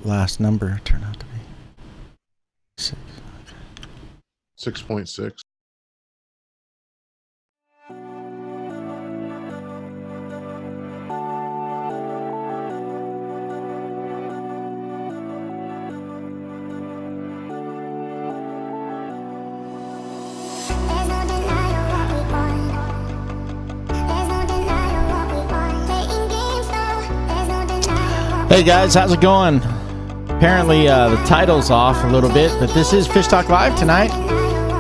last number turn out to be? 6. 6.6. Hey guys, how's it going? Apparently the title's off a little bit, but this is Fish Talk Live tonight.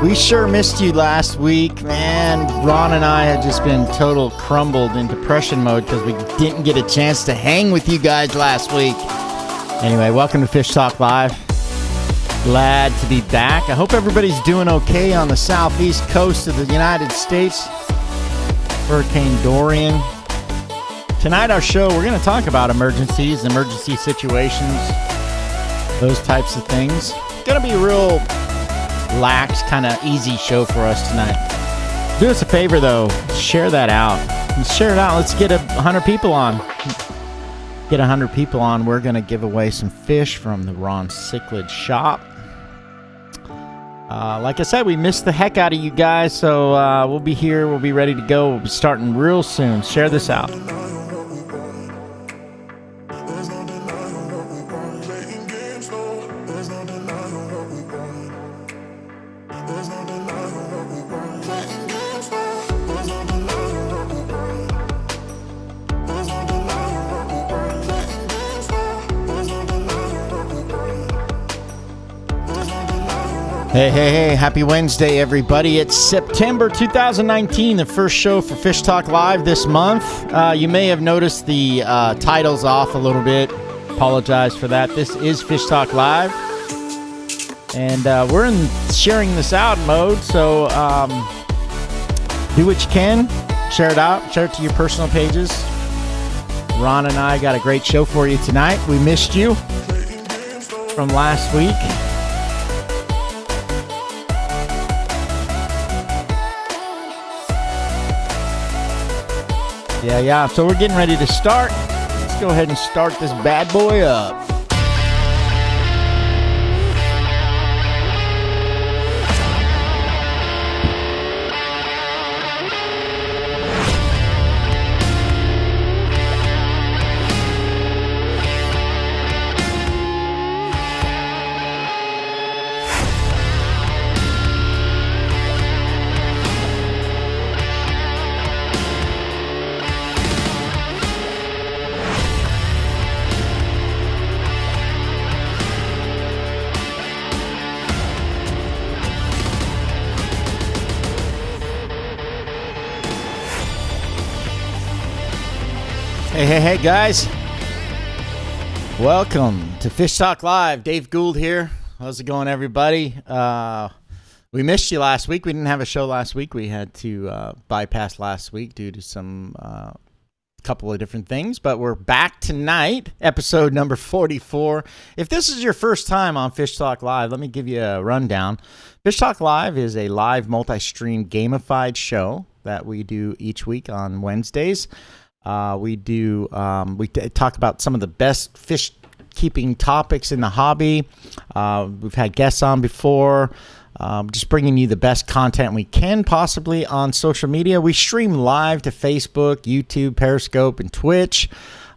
We sure missed you last week, man. Ron and I had just been total crumbled in depression mode because we didn't get a chance to hang with you guys last week. Anyway, welcome to Fish Talk Live. Glad to be back. I hope everybody's doing okay on the southeast coast of the United States. Hurricane Dorian. Tonight, our show, we're going to talk about emergencies, emergency situations, those types of things. It's going to be a real lax, kind of easy show for us tonight. Do us a favor, though. Share that out. Share it out. Let's get 100 people on. Get 100 people on. We're going to give away some fish from the Ron Cichlid shop. Like I said, we missed the heck out of you guys, so we'll be here. We'll be ready to go. We'll be starting real soon. Share this out. Hey, happy Wednesday, everybody. It's September 2019, the first show for Fish Talk Live this month. You may have noticed the title's off a little bit. Apologize for that. This is Fish Talk Live, and we're in sharing this out mode, so do what you can. Share it out. Share it to your personal pages. Ron and I got a great show for you tonight. We missed you from last week. Yeah. So we're getting ready to start. Let's go ahead and start this bad boy up. Hey, guys. Welcome to Fish Talk Live. Dave Gould here. How's it going, everybody? We missed you last week. We didn't have a show last week. We had to bypass last week due to some couple of different things, but we're back tonight, episode number 44. If this is your first time on Fish Talk Live, let me give you a rundown. Fish Talk Live is a live multi-stream gamified show that we do each week on Wednesdays. We talk about some of the best fish keeping topics in the hobby. We've had guests on before, just bringing you the best content we can possibly on social media. We stream live to Facebook, YouTube, Periscope, and Twitch.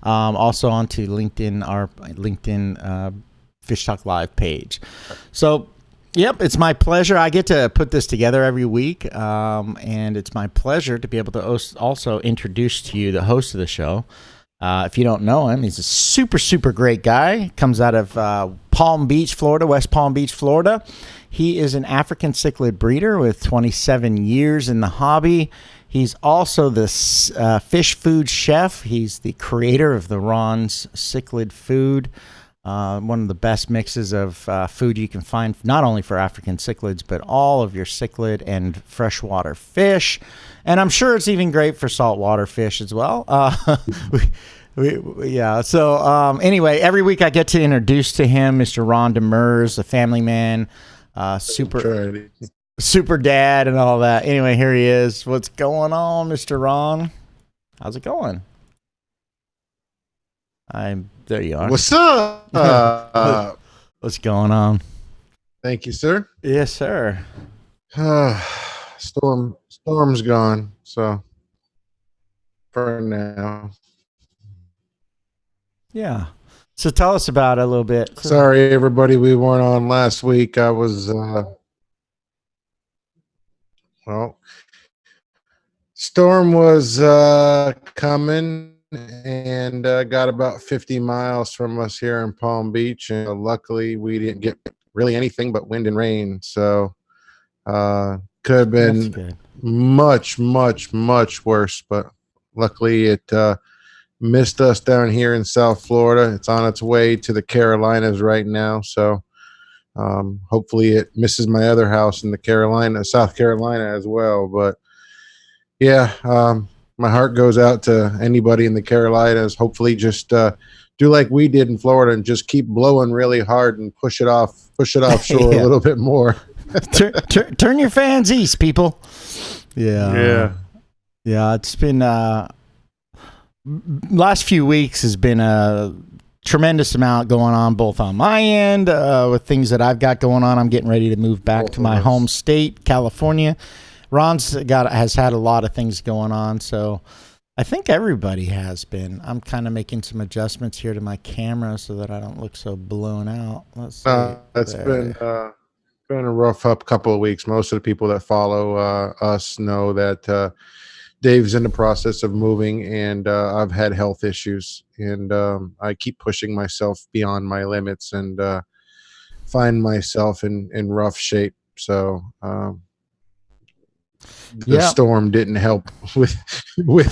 Also onto LinkedIn, our LinkedIn Fish Talk Live page. So, yep, it's my pleasure. I get to put this together every week, and it's my pleasure to be able to also introduce to you the host of the show. If you don't know him, he's a super, super great guy. Comes out of Palm Beach, Florida, West Palm Beach, Florida. He is an African cichlid breeder with 27 years in the hobby. He's also the fish food chef. He's the creator of the Ron's Cichlid Food. One of the best mixes of food you can find, not only for African cichlids, but all of your cichlid and freshwater fish. And I'm sure it's even great for saltwater fish as well. So anyway, every week I get to introduce to him Mr. Ron Demers, a family man, super dad and all that. Anyway, here he is. What's going on, Mr. Ron? How's it going? I'm There you are. What's up? What's going on? Thank you, sir. Yes, sir. Storm's gone. So for now. Yeah. So tell us about it a little bit. Sorry, everybody, we weren't on last week. I was Storm was coming and got about 50 miles from us here in Palm Beach, and luckily we didn't get really anything but wind and rain. So could have been much worse, but luckily it missed us down here in South Florida. It's on its way to the Carolinas right now, so hopefully it misses my other house in the South Carolina as well. But yeah, my heart goes out to anybody in the Carolinas. Hopefully just do like we did in Florida and just keep blowing really hard and push it offshore a little bit more. turn your fans east, people. Yeah. It's been last few weeks has been a tremendous amount going on, both on my end with things that I've got going on. I'm getting ready to move back to my home state, California. Ron's has had a lot of things going on, so I think everybody has been. I'm kind of making some adjustments here to my camera so that I don't look so blown out. Let's see. It's been a rough up couple of weeks. Most of the people that follow us know that Dave's in the process of moving, and I've had health issues, and I keep pushing myself beyond my limits and find myself in rough shape. So the storm didn't help with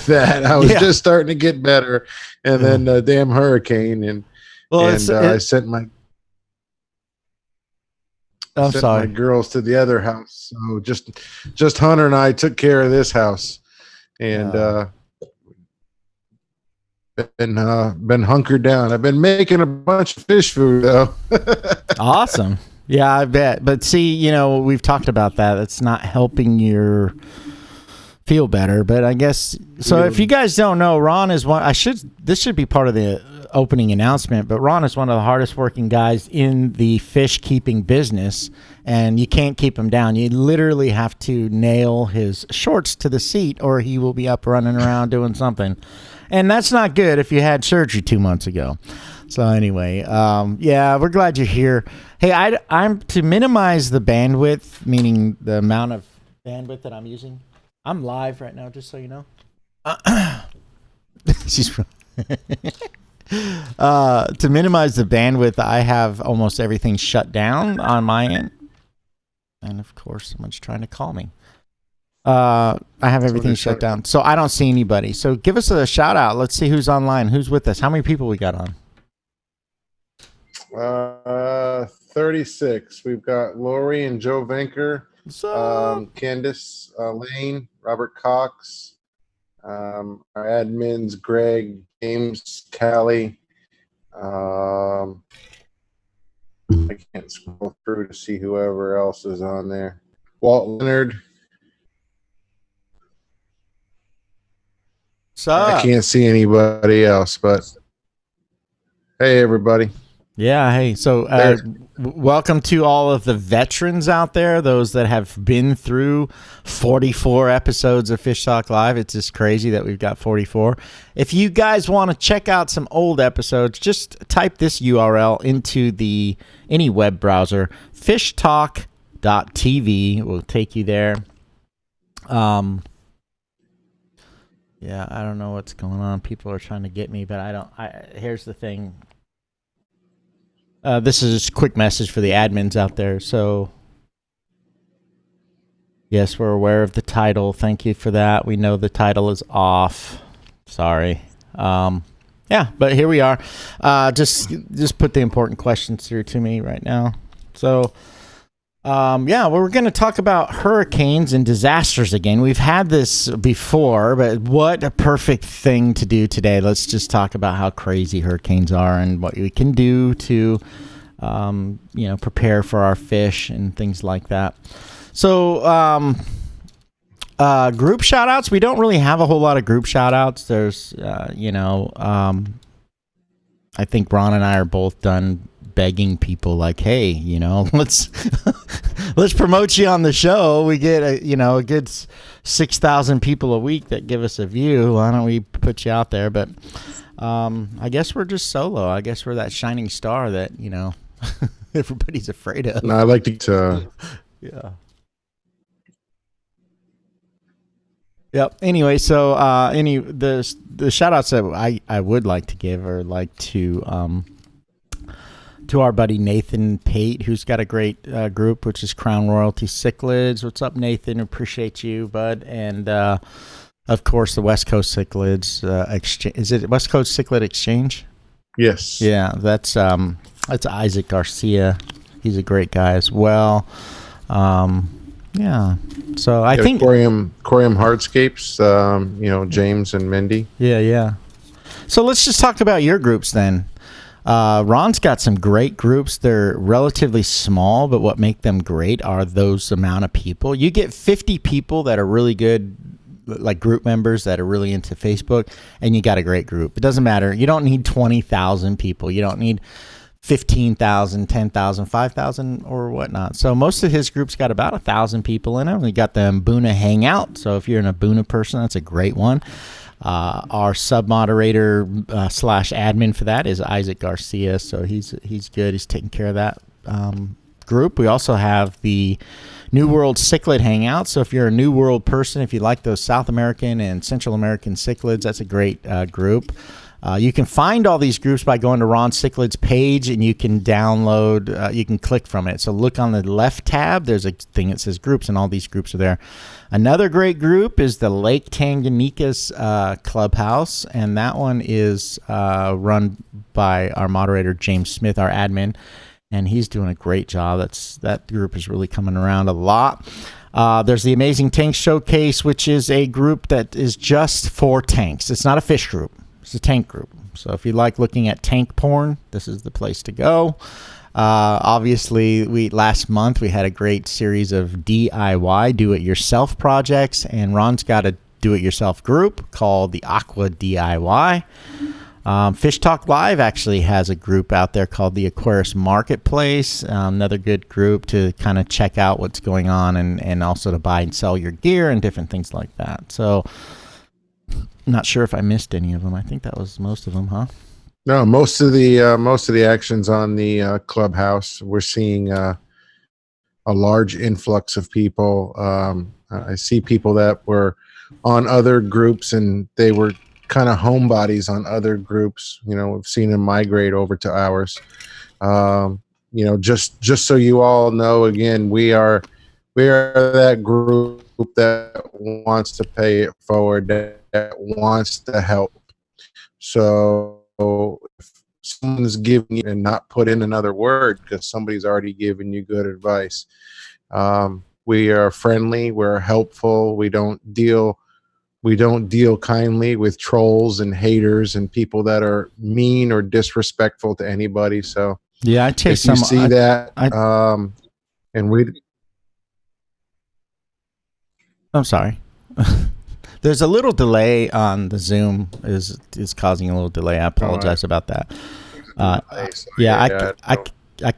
that. I was just starting to get better, and then the damn hurricane, and I sent my my girls to the other house. So just Hunter and I took care of this house, and been hunkered down. I've been making a bunch of fish food though. Awesome. Yeah, I bet. But see, we've talked about that. It's not helping your feel better. But I guess so. If you guys don't know, Ron is one. This should be part of the opening announcement. But Ron is one of the hardest working guys in the fish keeping business, and you can't keep him down. You literally have to nail his shorts to the seat, or he will be up running around doing something. And that's not good if you had surgery 2 months ago. So anyway, we're glad you're here. Hey, I'm to minimize the bandwidth, meaning the amount of bandwidth that I'm using. I'm live right now, just so you know. To minimize the bandwidth, I have almost everything shut down on my end. And of course, someone's trying to call me. I have everything shut down, so I don't see anybody. So give us a shout out. Let's see who's online. Who's with us? How many people we got on? 36. We've got Lori and Joe Venker, Candace Lane, Robert Cox, our admins Greg, James, Callie. I can't scroll through to see whoever else is on there. Walt Leonard. I can't see anybody else, but hey, everybody. Yeah, hey. So welcome to all of the veterans out there, those that have been through 44 episodes of Fish Talk Live. It's just crazy that we've got 44. If you guys want to check out some old episodes, just type this URL into any web browser, fishtalk.tv. Will take you there. Yeah, I don't know what's going on. People are trying to get me, but here's the thing. This is just a quick message for the admins out there. So, yes, we're aware of the title. Thank you for that. We know the title is off. Sorry. But here we are. Just put the important questions through to me right now. So, we're going to talk about hurricanes and disasters again. We've had this before, but what a perfect thing to do today. Let's just talk about how crazy hurricanes are and what we can do to, prepare for our fish and things like that. So, group shout outs. We don't really have a whole lot of group shout outs. There's, I think Ron and I are both done begging people like, hey, let's let's promote you on the show. We get a good 6,000 people a week that give us a view. Why don't we put you out there? But I guess we're just solo. I guess we're that shining star that everybody's afraid of. No, I like to. Yeah. Yep. Anyway, so the shout outs that I would like to give are like to our buddy Nathan Pate, who's got a great group, which is Crown Royalty Cichlids. What's up, Nathan? Appreciate you, bud. And of course, the West Coast Cichlids exchange. Is it West Coast Cichlid Exchange? Yes. Yeah, that's Isaac Garcia. He's a great guy as well. Yeah. So I think Corium Hardscapes. James and Mindy. Yeah. So let's just talk about your groups then. Ron's got some great groups. They're relatively small, but what make them great are those amount of people. You get 50 people that are really good, like group members that are really into Facebook, and you got a great group. It doesn't matter. You don't need 20,000 people. You don't need 15,000, 10,000, 5,000 or whatnot. So most of his groups got about 1,000 people in them. We got the Mbuna Hangout. So if you're an Mbuna person, that's a great one. Our sub moderator / admin for that is Isaac Garcia. So he's good. He's taking care of that group. We also have the New World Cichlid Hangout. So if you're a New World person, if you like those South American and Central American cichlids, that's a great group. You can find all these groups by going to Ron Cichlid's page, and you can download, you can click from it. So look on the left tab, there's a thing that says groups, and all these groups are there. Another great group is the Lake Tanganyika's Clubhouse, and that one is run by our moderator, James Smith, our admin, and he's doing a great job. That group is really coming around a lot. There's the Amazing Tank Showcase, which is a group that is just for tanks. It's not a fish group. It's a tank group. So if you like looking at tank porn, this is the place to go. Obviously, last month we had a great series of DIY, do-it-yourself projects, and Ron's got a do-it-yourself group called the Aqua DIY. FishTalk Live actually has a group out there called the Aquarius Marketplace, another good group to kind of check out what's going on and also to buy and sell your gear and different things like that. So not sure if I missed any of them. I think that was most of them, huh? No, most of the actions on the Clubhouse. We're seeing a large influx of people. I see people that were on other groups and they were kind of homebodies on other groups. We've seen them migrate over to ours. Just so you all know, again, we are that group that wants to pay it forward, that wants to help. So if someone's giving you and not put in another word because somebody's already given you good advice, we are friendly, we're helpful, we don't deal kindly with trolls and haters and people that are mean or disrespectful to anybody. So yeah, I take if you see that, and we. I'm sorry. There's a little delay on the Zoom is causing a little delay. I apologize about that. I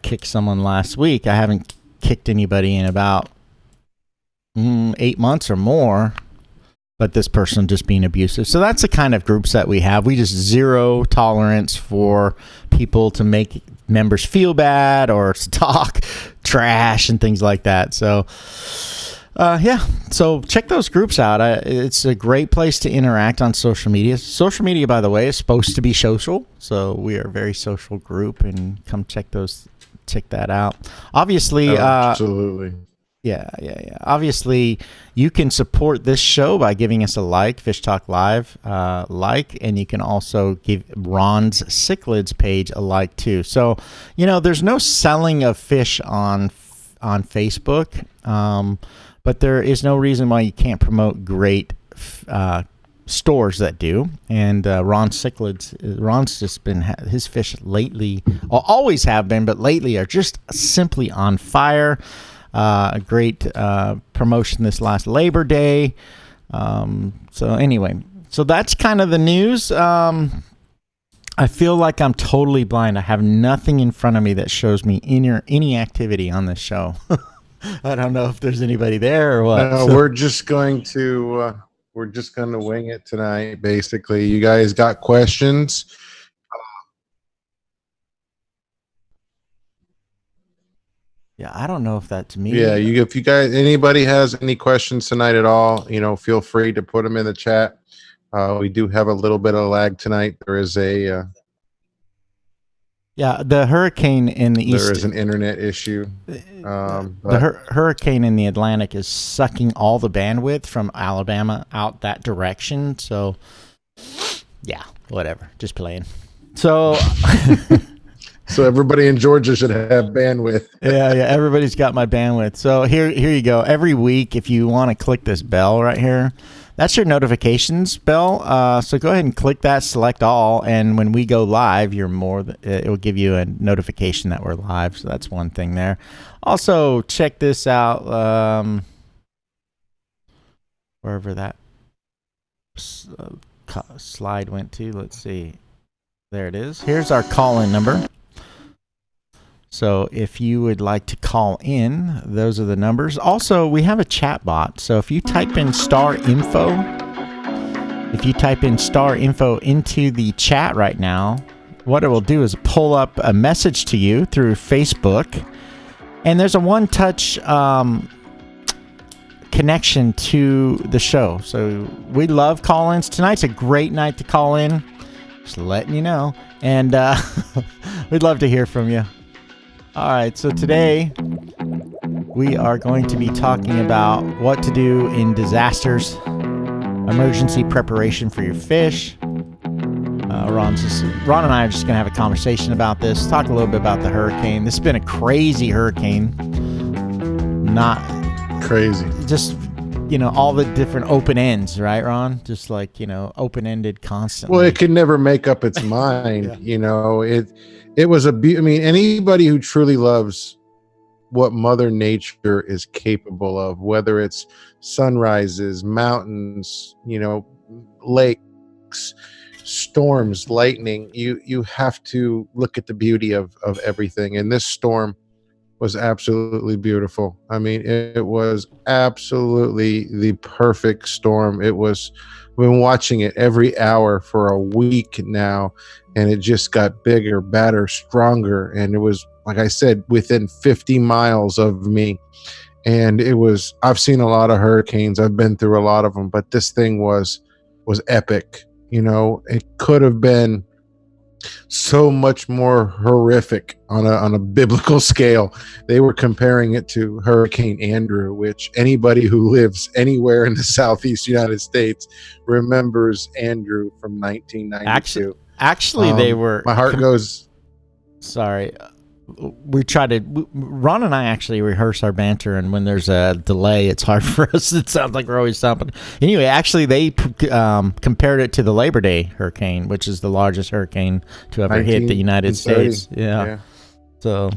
kicked someone last week. I haven't kicked anybody in about 8 months or more, but this person just being abusive. So that's the kind of groups that we have. We just zero tolerance for people to make members feel bad or to talk trash and things like that. So so check those groups out. It's a great place to interact on social media. Social media, by the way, is supposed to be social, so we are a very social group, and come check that out. Obviously, absolutely. Yeah. Obviously, you can support this show by giving us a like, FishTalk Live, and you can also give Ron's Cichlids page a like too. So, there's no selling of fish on Facebook. But there is no reason why you can't promote great stores that do. And Ron's just been, his fish lately, always have been, but lately are just simply on fire. A great promotion this last Labor Day. So anyway, so that's kind of the news. I feel like I'm totally blind. I have nothing in front of me that shows me any activity on this show. I don't know if there's anybody there or what. No, we're just going to wing it tonight. Basically, you guys got questions? Yeah, I don't know if that's me. Yeah, if you guys, anybody has any questions tonight at all, feel free to put them in the chat. We do have a little bit of lag tonight. There is a the hurricane in the east. There is an internet issue. The hurricane in the Atlantic is sucking all the bandwidth from Alabama out that direction. So, yeah, whatever. Just playing. So, so everybody in Georgia should have bandwidth. yeah. Everybody's got my bandwidth. So here you go. Every week, if you want to click this bell right here, that's your notifications bell. So go ahead and click that, select all, and when we go live, it will give you a notification that we're live. So that's one thing there. Also, check this out. Wherever that slide went to, let's see. There it is. Here's our call-in number. So if you would like to call in, those are the numbers. Also, we have a chat bot. So if you type in star info into the chat right now, what it will do is pull up a message to you through Facebook. And there's a one-touch connection to the show. So we love call-ins. Tonight's a great night to call in. Just letting you know. And we'd love to hear from you. All right, so today we are going to be talking about what to do in disasters, emergency preparation for your fish. Ron and I are just going to have a conversation about this, talk a little bit about the hurricane. This has been a crazy hurricane. Not crazy. Just, all the different open ends, right, Ron? Just like, open-ended constantly. Well, it can never make up its mind, yeah. It was anybody who truly loves what Mother Nature is capable of, whether it's sunrises, mountains, lakes, storms, lightning, you have to look at the beauty of everything. And this storm was absolutely beautiful. I mean, it was absolutely the perfect storm. I've been watching it every hour for a week now, and it just got bigger, badder, stronger. And it was, like I said, within 50 miles of me. And I've seen a lot of hurricanes. I've been through a lot of them, but this thing was epic. It could have been so much more horrific on a biblical scale. They were comparing it to Hurricane Andrew, which anybody who lives anywhere in the Southeast United States remembers Andrew from 1992. Actually, they were. My heart goes. Sorry. Ron and I actually rehearse our banter, and when there's a delay, it's hard for us. It sounds like we're always stopping. Anyway, actually, they compared it to the Labor Day hurricane, which is the largest hurricane to ever hit the United States. Yeah. So,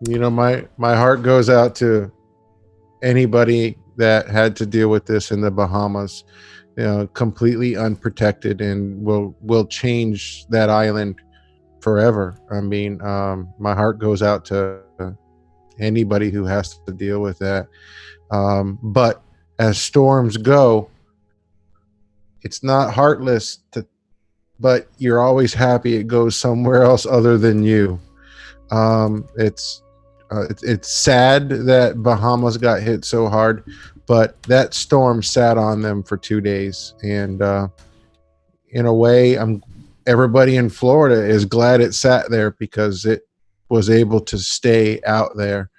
my heart goes out to anybody that had to deal with this in the Bahamas, completely unprotected, and will change that island forever. I mean, my heart goes out to anybody who has to deal with that. But as storms go, it's not heartless but you're always happy it goes somewhere else other than you. It's sad that Bahamas got hit so hard, but that storm sat on them for 2 days. And in a way, everybody in Florida is glad it sat there because it was able to stay out there.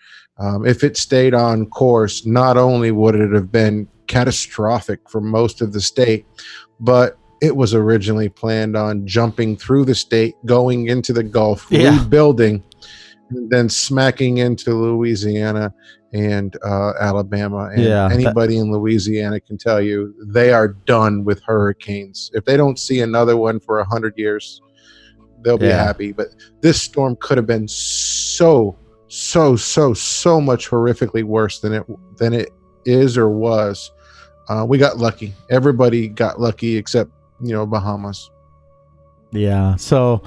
If it stayed on course, not only would it have been catastrophic for most of the state, but it was originally planned on jumping through the state, going into the Gulf, rebuilding, and then smacking into Louisiana and Alabama. And anybody in Louisiana can tell you they are done with hurricanes. If they don't see another one for 100 years, they'll be happy. But this storm could have been so much horrifically worse than it is or was. We got lucky. Everybody got lucky except Bahamas. Yeah. So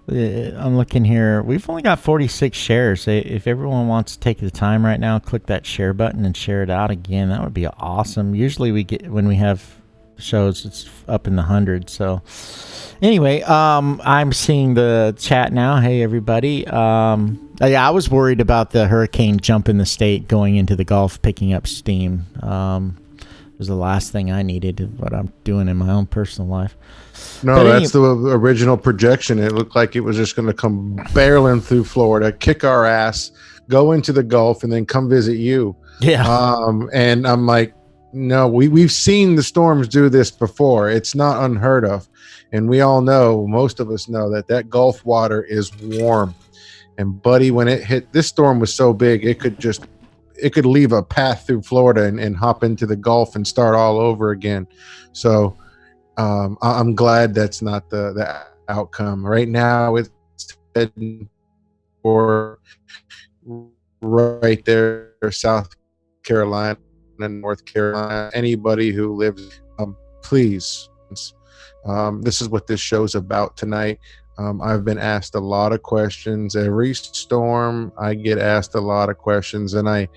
I'm looking here. We've only got 46 shares. If everyone wants to take the time right now, click that share button and share it out again. That would be awesome. Usually we get, when we have shows, it's up in the hundreds. So anyway, I'm seeing the chat now. Hey everybody. Yeah, I was worried about the hurricane jumping the state, going into the Gulf, picking up steam. It was the last thing I needed, what I'm doing in my own personal life. No, that's the original projection. It looked like it was just going to come barreling through Florida, kick our ass, go into the Gulf, and then come visit you. Yeah. And I'm like, no, we've seen the storms do this before. It's not unheard of. And we all know, most of us know, that Gulf water is warm. And buddy, when it hit, this storm was so big, it could leave a path through Florida and hop into the Gulf and start all over again. So I'm glad that's not the outcome. Right now, it's heading for right there, South Carolina and North Carolina. Anybody who lives, please. This is what this show's about tonight. I've been asked a lot of questions. Every storm, I get asked a lot of questions, and I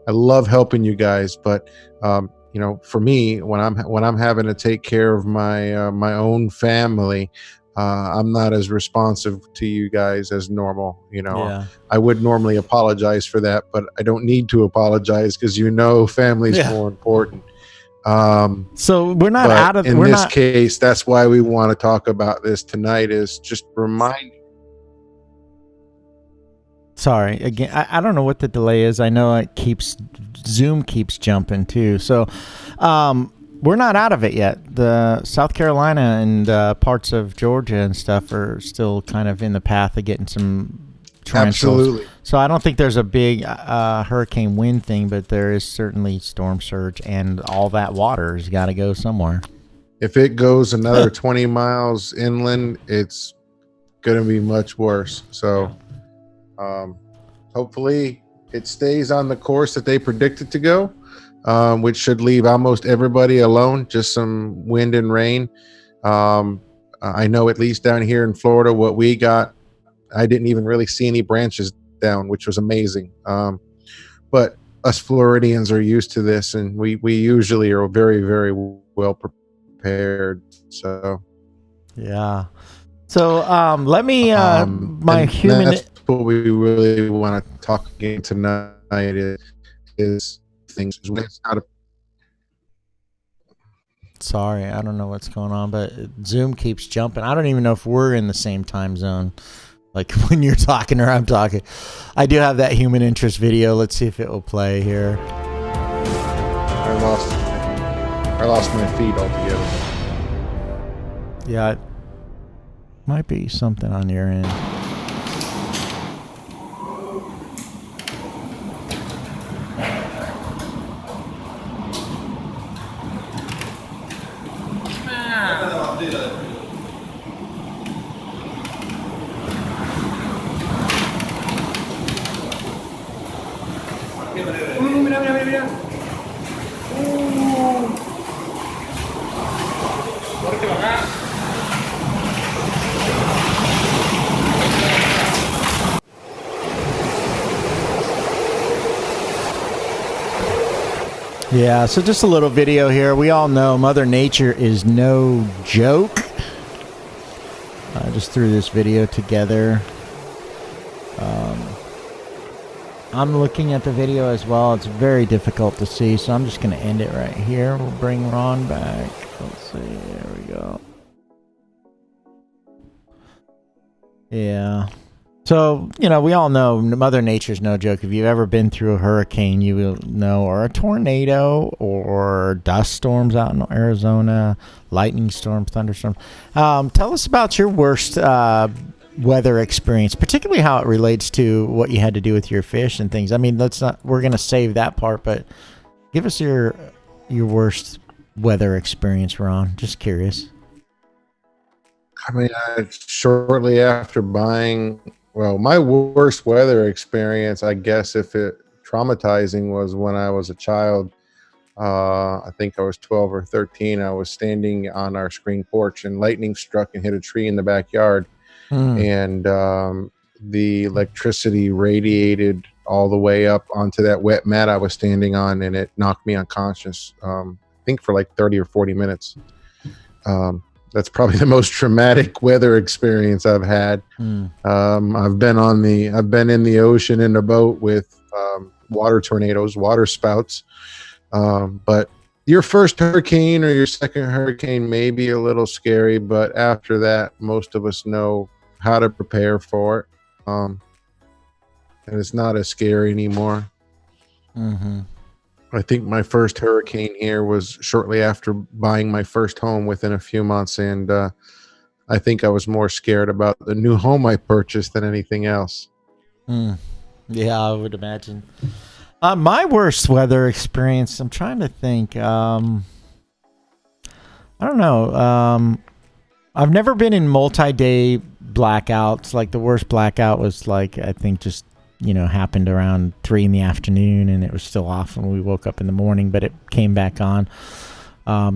love helping you guys. But you know, for me, when I'm having to take care of my my own family, I'm not as responsive to you guys as normal. You know, Yeah. I would normally apologize for that, but I don't need to apologize because family's more important. So we're not out of. In this case, that's why we want to talk about this tonight. Is just remind. Sorry again. I don't know what the delay is. I know Zoom keeps jumping too. So we're not out of it yet. The South Carolina and parts of Georgia and stuff are still kind of in the path of getting some torrentials. Absolutely. So I don't think there's a big hurricane wind thing, but there is certainly storm surge, and all that water has got to go somewhere. If it goes another 20 miles inland, it's going to be much worse. So hopefully it stays on the course that they predicted to go, which should leave almost everybody alone, just some wind and rain. I know at least down here in Florida, what we got, I didn't even really see any branches down, which was amazing. But us Floridians are used to this, and we usually are very, very well prepared. So yeah. So let me my human. That's what we really want to talk again tonight is things. It's not a. Sorry, I don't know what's going on, but Zoom keeps jumping. I don't even know if we're in the same time zone. Like when you're talking or I'm talking. I do have that human interest video. Let's see if it will play here. I lost my feed altogether. Yeah, it might be something on your end. Yeah, so just a little video here. We all know Mother Nature is no joke. I just threw this video together. I'm looking at the video as well. It's very difficult to see, so I'm just going to end it right here. We'll bring Ron back. Let's see. There we go. Yeah. So, you know, we all know Mother Nature's no joke. If you've ever been through a hurricane, you will know, or a tornado, or dust storms out in Arizona, lightning storms, thunderstorms. Tell us about your worst weather experience, particularly how it relates to what you had to do with your fish and things. I mean, we're going to save that part, but give us your worst weather experience, Ron. Just curious. I mean, shortly after buying, well, my worst weather experience, I guess, if it traumatizing, was when I was a child. I think I was 12 or 13. I was standing on our screen porch, and lightning struck and hit a tree in the backyard. Mm. And the electricity radiated all the way up onto that wet mat I was standing on, and it knocked me unconscious. I think for like 30 or 40 minutes. That's probably the most traumatic weather experience I've had. I've been in the ocean in a boat with water tornadoes, water spouts. But your first hurricane or your second hurricane may be a little scary, but after that, most of us know how to prepare for it. And it's not as scary anymore. Mm-hmm. I think my first hurricane here was shortly after buying my first home within a few months. And I think I was more scared about the new home I purchased than anything else. Yeah, I would imagine. My worst weather experience, I'm trying to think. I don't know. I've never been in multi-day blackouts. Like the worst blackout was like, I think just, happened around 3 p.m, and it was still off when we woke up in the morning, but it came back on.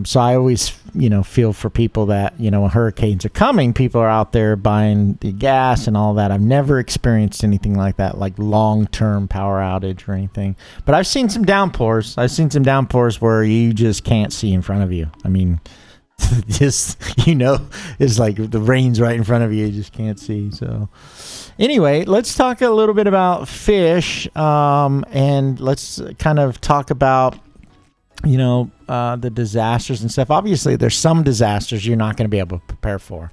So I always, feel for people that, when hurricanes are coming, people are out there buying the gas and all that. I've never experienced anything like that, like long-term power outage or anything. But I've seen some downpours. Where you just can't see in front of you. I mean, just, it's like the rain's right in front of you. You just can't see. So anyway, let's talk a little bit about fish. And let's kind of talk about, the disasters and stuff. Obviously, there's some disasters you're not going to be able to prepare for.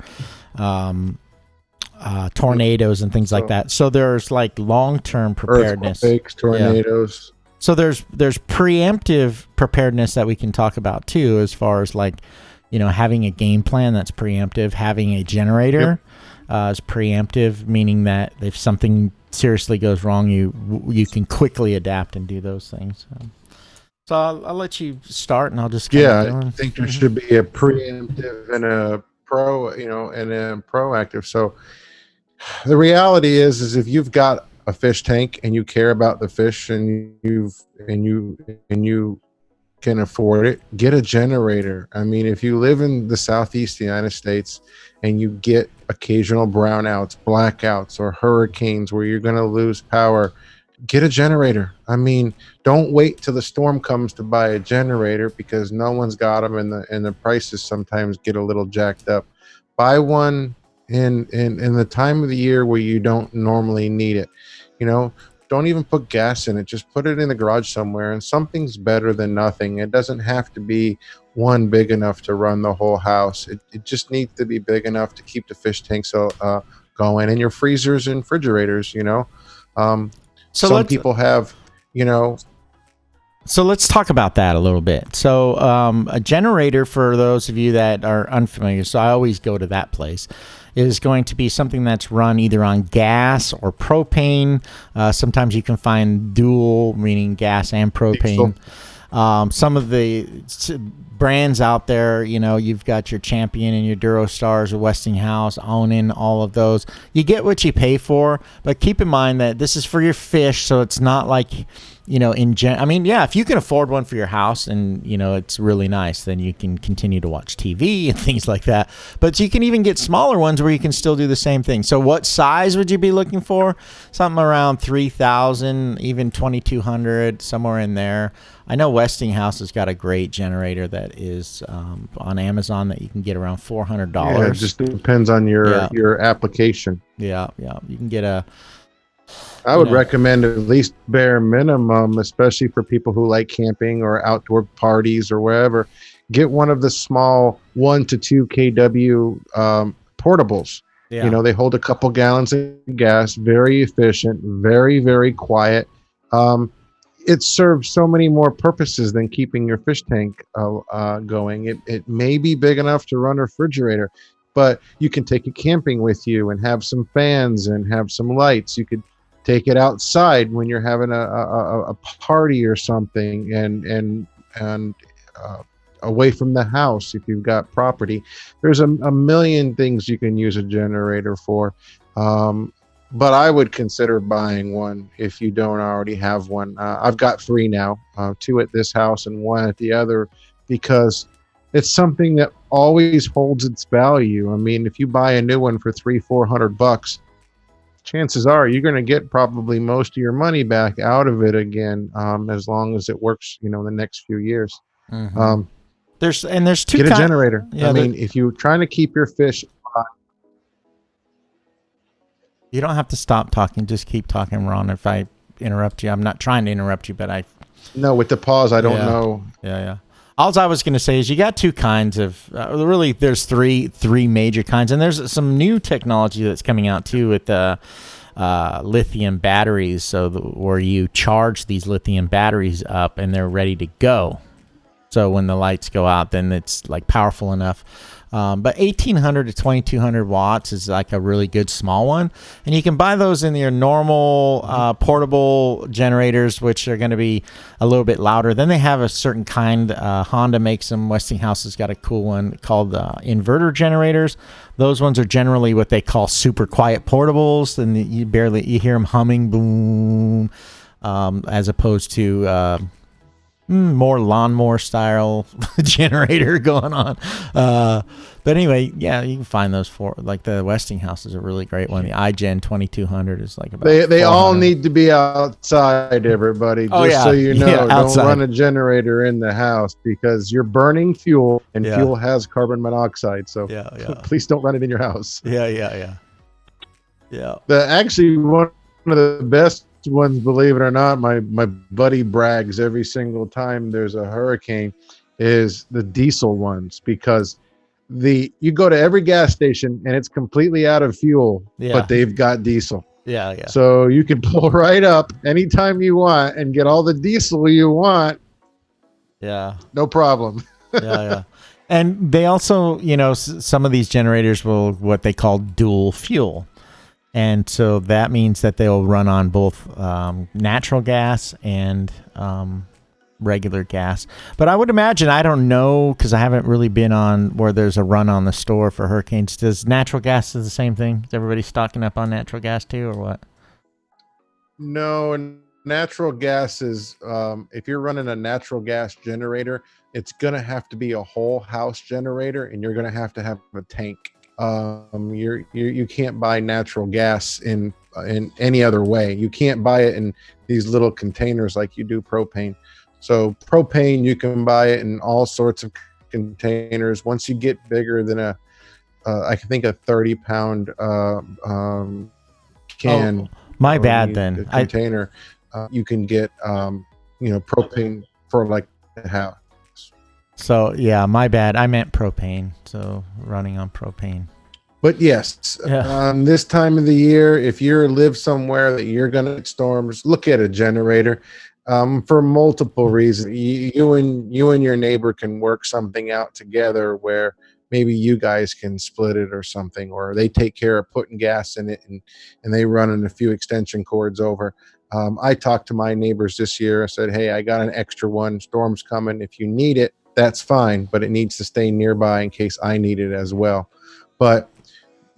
Tornadoes and things like that. So there's like long-term preparedness. Earthquakes, tornadoes. Yeah. So there's preemptive preparedness that we can talk about too, as far as like, having a game plan that's preemptive, having a generator is preemptive, meaning that if something seriously goes wrong, you can quickly adapt and do those things. So I'll let you start, and I'll just I think there should be a preemptive and a proactive. So the reality is if you've got a fish tank and you care about the fish and you can afford it, get a generator. I mean, if you live in the Southeast United States and you get occasional brownouts, blackouts, or hurricanes where you're going to lose power, get a generator. I mean, don't wait till the storm comes to buy a generator, because no one's got them, and the prices sometimes get a little jacked up. Buy one in the time of the year where you don't normally need it. Don't even put gas in it. Just put it in the garage somewhere, and something's better than nothing. It doesn't have to be one big enough to run the whole house. It just needs to be big enough to keep the fish tanks going, and your freezers and refrigerators. So some people have, So let's talk about that a little bit. So a generator, for those of you that are unfamiliar, so I always go to that place, is going to be something that's run either on gas or propane. Sometimes you can find dual, meaning gas and propane. Some of the brands out there, you've got your Champion and your Durostars or Westinghouse, Onin, all of those. You get what you pay for, but keep in mind that this is for your fish, so it's not like, if you can afford one for your house and, it's really nice, then you can continue to watch TV and things like that. But you can even get smaller ones where you can still do the same thing. So what size would you be looking for? Something around 3,000, even 2,200, somewhere in there. I know Westinghouse has got a great generator that is on Amazon that you can get around $400. Yeah, it just depends on your application. Yeah. You can get I would recommend at least bare minimum, especially for people who like camping or outdoor parties or wherever. Get one of the small 1 to 2 kW portables. Yeah. They hold a couple gallons of gas, very efficient, very, very quiet. It serves so many more purposes than keeping your fish tank going. It may be big enough to run a refrigerator, but you can take it camping with you and have some fans and have some lights. You could take it outside when you're having a party or something, and away from the house if you've got property. There's a million things you can use a generator for. but I would consider buying one if you don't already have one. I've got 3 now, 2 at this house and 1 at the other, because it's something that always holds its value. I mean, if you buy a new one for 300-400 bucks, chances are you're going to get probably most of your money back out of it again, as long as it works, in the next few years. Mm-hmm. Um, there's two get a generator. Yeah, I mean, if you're trying to keep your fish, you don't have to stop talking. Just keep talking, Ron. If I interrupt you, I'm not trying to interrupt you, but no, with the pause, I don't know. Yeah. All I was going to say is you got two kinds of really. There's three major kinds, and there's some new technology that's coming out too with the lithium batteries. So where you charge these lithium batteries up, and they're ready to go. So when the lights go out, then it's like powerful enough. But 1,800 to 2,200 watts is like a really good small one. And you can buy those in your normal portable generators, which are going to be a little bit louder. Then they have a certain kind. Honda makes them. Westinghouse has got a cool one called inverter generators. Those ones are generally what they call super quiet portables. And you hear them humming, boom, as opposed to more lawnmower style generator going on. But anyway, yeah, you can find those for like the Westinghouse is a really great one. The iGen 2200 is like about they all need to be outside, everybody. Just so you know, don't run a generator in the house because you're burning fuel and fuel has carbon monoxide. So please don't run it in your house. Yeah. Actually one of the best ones, believe it or not, my buddy brags every single time there's a hurricane, is the diesel ones, because you go to every gas station and it's completely out of fuel, but they've got diesel. Yeah. So you can pull right up anytime you want and get all the diesel you want. Yeah. No problem. Yeah. And they also, some of these generators will what they call dual fuel. And so that means that they'll run on both natural gas and regular gas. But I would imagine, I don't know, because I haven't really been on where there's a run on the store for hurricanes. Does natural gas is the same thing? Is everybody stocking up on natural gas too, or what? No, natural gas is, if you're running a natural gas generator, it's going to have to be a whole house generator, and you're going to have a tank. You can't buy natural gas in any other way. You can't buy it in these little containers like you do propane. So propane, you can buy it in all sorts of containers. Once you get bigger than I think a 30-pound can. Oh, my bad then. Container, you can get propane for like a house. So, yeah, my bad. I meant propane. So, running on propane. But yes, this time of the year, if you live somewhere that you're going to get storms, look at a generator for multiple reasons. You and your neighbor can work something out together where maybe you guys can split it or something, or they take care of putting gas in it and they run in a few extension cords over. I talked to my neighbors this year. I said, hey, I got an extra one. Storm's coming. If you need it, that's fine, but it needs to stay nearby in case I need it as well. But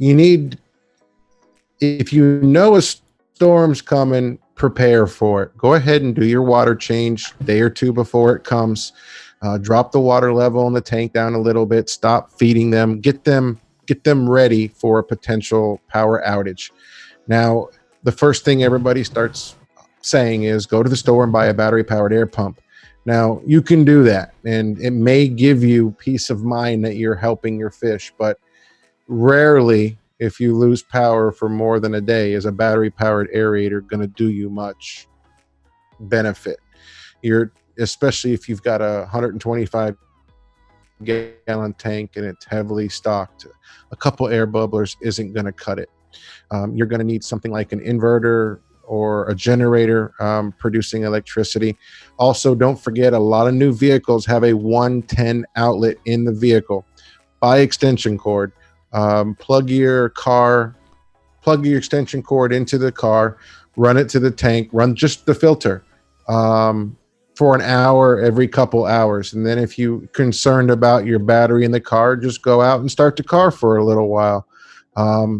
if you know a storm's coming, prepare for it. Go ahead and do your water change a day or two before it comes. Drop the water level in the tank down a little bit. Stop feeding them. Get them ready for a potential power outage. Now, the first thing everybody starts saying is go to the store and buy a battery-powered air pump. Now, you can do that, and it may give you peace of mind that you're helping your fish, but rarely, if you lose power for more than a day, is a battery-powered aerator going to do you much benefit. Especially if you've got a 125-gallon tank and it's heavily stocked. A couple air bubblers isn't going to cut it. You're going to need something like an inverter or a generator producing electricity. Also, don't forget, a lot of new vehicles have a 110 outlet in the vehicle. Buy extension cord. Plug your extension cord into the car, run it to the tank, run just the filter for an hour every couple hours. And then if you're concerned about your battery in the car, just go out and start the car for a little while.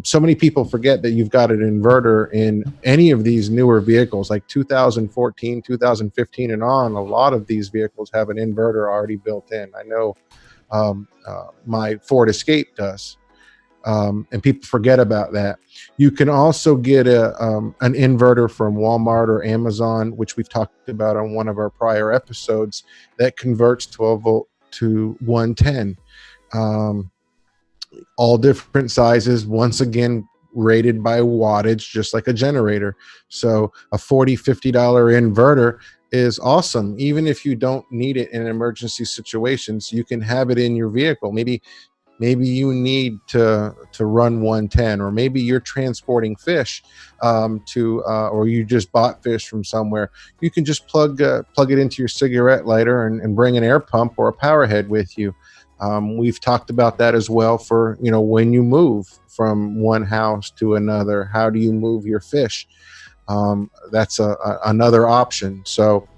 So many people forget that you've got an inverter in any of these newer vehicles, like 2014, 2015 and on. A lot of these vehicles have an inverter already built in. I know my Ford Escape does. And people forget about that. You can also get an inverter from Walmart or Amazon, which we've talked about on one of our prior episodes, that converts 12 volt to 110. All different sizes, once again rated by wattage, just like a generator. So a $40-50 inverter is awesome. Even if you don't need it in emergency situations, you can have it in your vehicle. Maybe you need to run 110, or maybe you're transporting fish or you just bought fish from somewhere. You can just plug it into your cigarette lighter and bring an air pump or a power head with you. We've talked about that as well for, when you move from one house to another, how do you move your fish? That's another option. So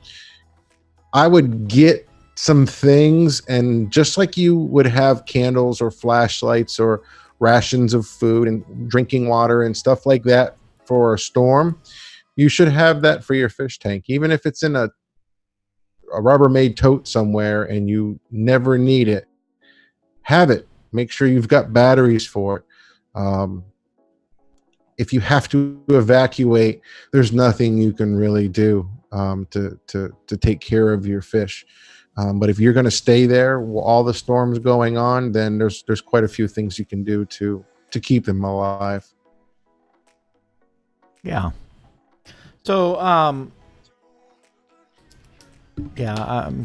I would get some things, and just like you would have candles or flashlights or rations of food and drinking water and stuff like that for a storm, you should have that for your fish tank, even if it's in a Rubbermaid tote somewhere and you never need it. Have it. Make sure you've got batteries for it. If you have to evacuate, there's nothing you can really do to take care of your fish. But if you're going to stay there while all the storms going on, then there's quite a few things you can do to keep them alive. Yeah. So, I'm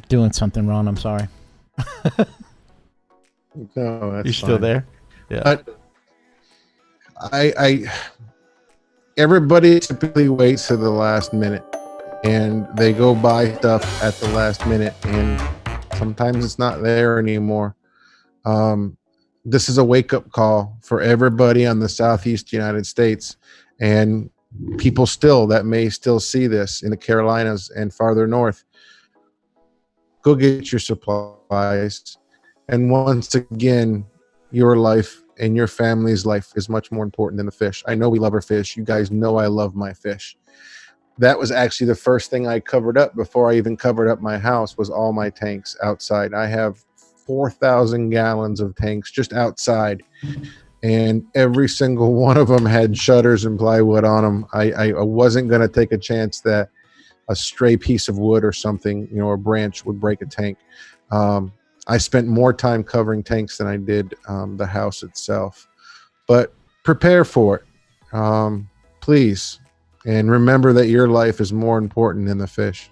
doing something wrong. I'm sorry. No, that's You're still fine. there? Yeah. But I everybody typically waits to the last minute, and they go buy stuff at the last minute, and sometimes it's not there anymore. This is a wake-up call for everybody on the Southeast United States, and people that may still see this in the Carolinas and farther north. Go get your supplies. And once again, your life and your family's life is much more important than the fish. I know we love our fish. You guys know I love my fish. That was actually the first thing I covered up before I even covered up my house, was all my tanks outside. I have 4,000 gallons of tanks just outside, and every single one of them had shutters and plywood on them. I wasn't going to take a chance that a stray piece of wood or something, a branch would break a tank. I spent more time covering tanks than I did the house itself. But prepare for it, please. And remember that your life is more important than the fish.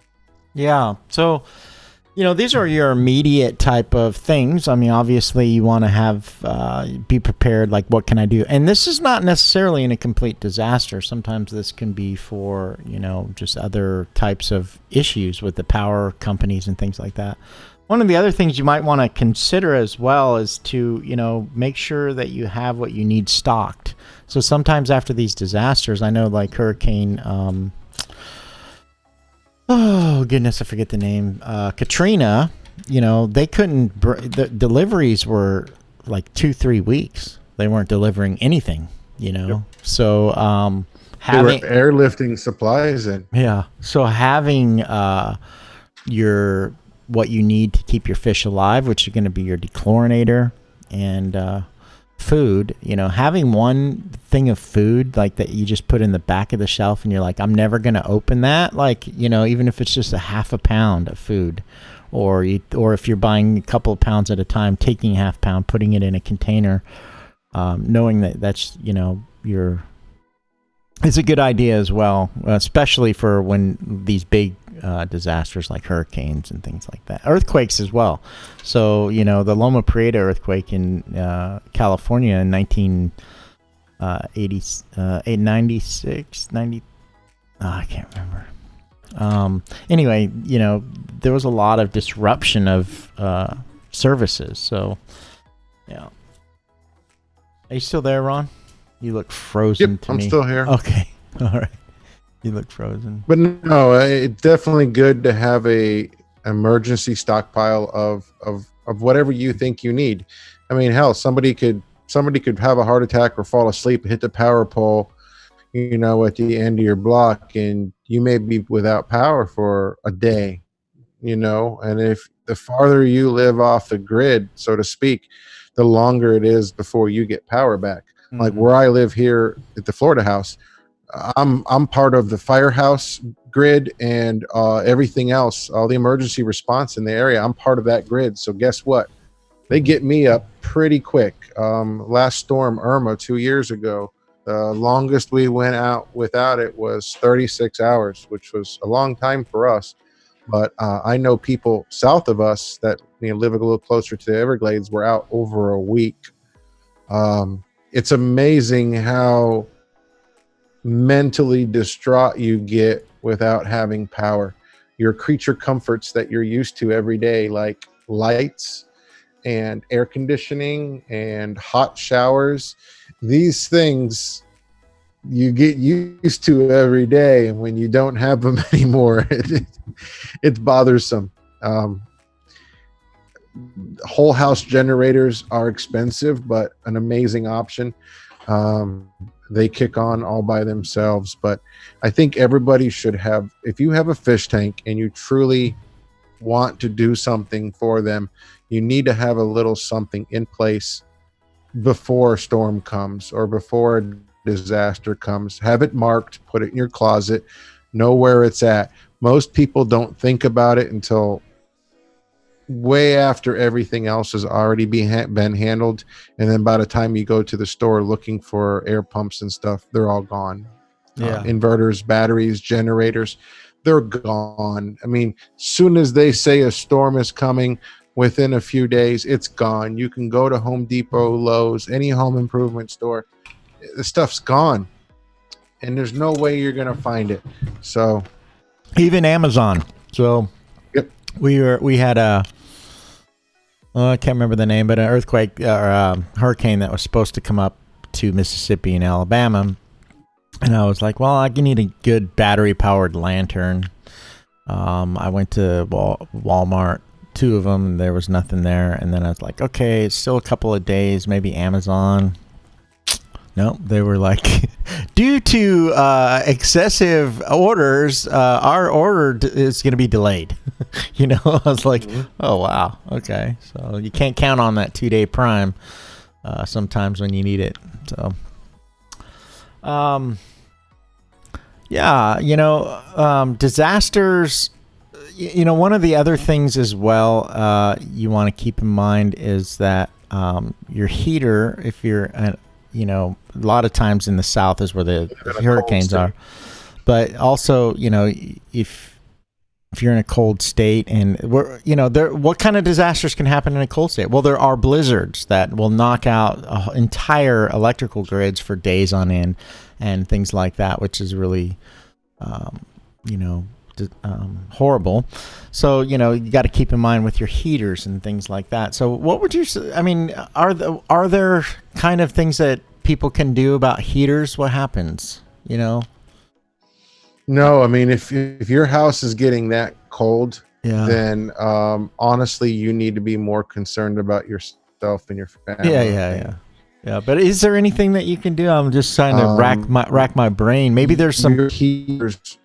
Yeah. So, these are your immediate type of things. I mean, obviously you want to have, be prepared. Like, what can I do? And this is not necessarily in a complete disaster. Sometimes this can be for, just other types of issues with the power companies and things like that. One of the other things you might want to consider as well is to, make sure that you have what you need stocked. So sometimes after these disasters, I know like Hurricane, oh goodness, I forget the name, Katrina, they couldn't, the deliveries were like 2-3 weeks. They weren't delivering anything, Yep. So They were airlifting supplies in. Yeah. So having what you need to keep your fish alive, which is going to be your dechlorinator and food, having one thing of food like that you just put in the back of the shelf and you're like, I'm never going to open that. Like, even if it's just a half a pound of food, or if you're buying a couple of pounds at a time, taking a half pound, putting it in a container, knowing that that's, it's a good idea as well, especially for when these big disasters like hurricanes and things like that, earthquakes as well. So the Loma Prieta earthquake in California in 96, 90, I can't remember. Anyway, there was a lot of disruption of services. So yeah, are you still there, Ron? You look frozen. Yep, to I'm me. still here. Okay, all right. You look frozen. But no, it's definitely good to have a emergency stockpile of whatever you think you need. I mean, hell, somebody could somebody could have a heart attack or fall asleep, hit the power pole, at the end of your block, and you may be without power for a day, and if the farther you live off the grid, so to speak, the longer it is before you get power back. Like where I live here at the Florida house, I'm part of the firehouse grid and everything else, all the emergency response in the area. I'm part of that grid. So guess what? They get me up pretty quick. Last storm, Irma, 2 years ago, the longest we went out without it was 36 hours, which was a long time for us. But I know people south of us that live a little closer to the Everglades were out over a week. It's amazing how mentally distraught you get without having power. Your creature comforts that you're used to every day, like lights and air conditioning and hot showers, these things you get used to every day, and when you don't have them anymore, it's bothersome. Whole house generators are expensive, but an amazing option. They kick on all by themselves, but I think everybody should have, if you have a fish tank and you truly want to do something for them, you need to have a little something in place before a storm comes or before a disaster comes. Have it marked, put it in your closet, know where it's at. Most people don't think about it until way after everything else has already been handled, and then by the time you go to the store looking for air pumps and stuff, they're all gone. Inverters, batteries, generators, they're gone. I mean, soon as they say a storm is coming, within a few days it's gone. You can go to Home Depot, Lowe's, any home improvement store, the stuff's gone, and there's no way you're gonna find it. So even Amazon. So yep. We had a, I can't remember the name, but an earthquake or a hurricane that was supposed to come up to Mississippi and Alabama. And I was like, well, I need a good battery powered lantern. I went to Walmart, 2 of them, and there was nothing there. And then I was like, okay, it's still a couple of days, maybe Amazon. No, they were like, due to excessive orders, our order is going to be delayed. I was like, oh, wow. Okay. So you can't count on that 2-day prime sometimes when you need it. So, disasters, one of the other things as well you want to keep in mind is that your heater, if you're a lot of times in the South is where the hurricanes are, but also, if you're in a cold state and what kind of disasters can happen in a cold state? Well, there are blizzards that will knock out entire electrical grids for days on end and things like that, which is really, horrible. So, you got to keep in mind with your heaters and things like that. So what would you say? I mean, are there kind of things that people can do about heaters? What happens, No, I mean, if your house is getting that cold, then honestly, you need to be more concerned about yourself and your family. Yeah. But is there anything that you can do? I'm just trying to rack my brain. Maybe there's some heaters.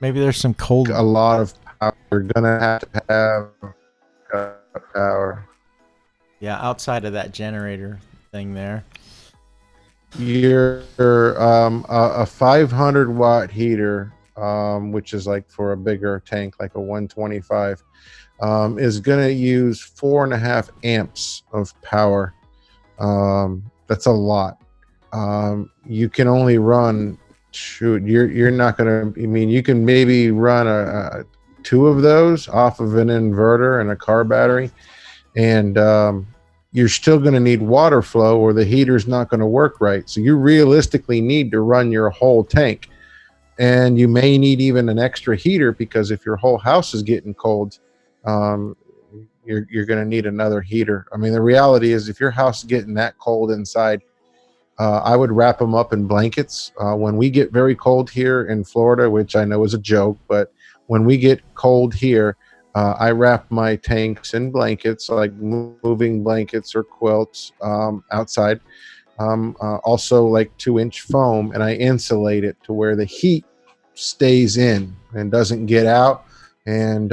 Maybe there's some cold. A lot of power. You're gonna have to have power. Yeah, outside of that generator thing there. You're a 500 watt heater, which is like for a bigger tank, like a 125, is going to use 4.5 amps of power. That's a lot. You can only run, you're not going to, you can maybe run 2 of those off of an inverter and a car battery, and you're still going to need water flow or the heater's not going to work right. So you realistically need to run your whole tank, and you may need even an extra heater, because if your whole house is getting cold, you're going to need another heater. I mean, the reality is if your house is getting that cold inside, I would wrap them up in blankets. When we get very cold here in Florida, which I know is a joke, but when we get cold here, I wrap my tanks in blankets, like moving blankets or quilts, outside. Also like 2-inch foam, and I insulate it to where the heat stays in and doesn't get out, and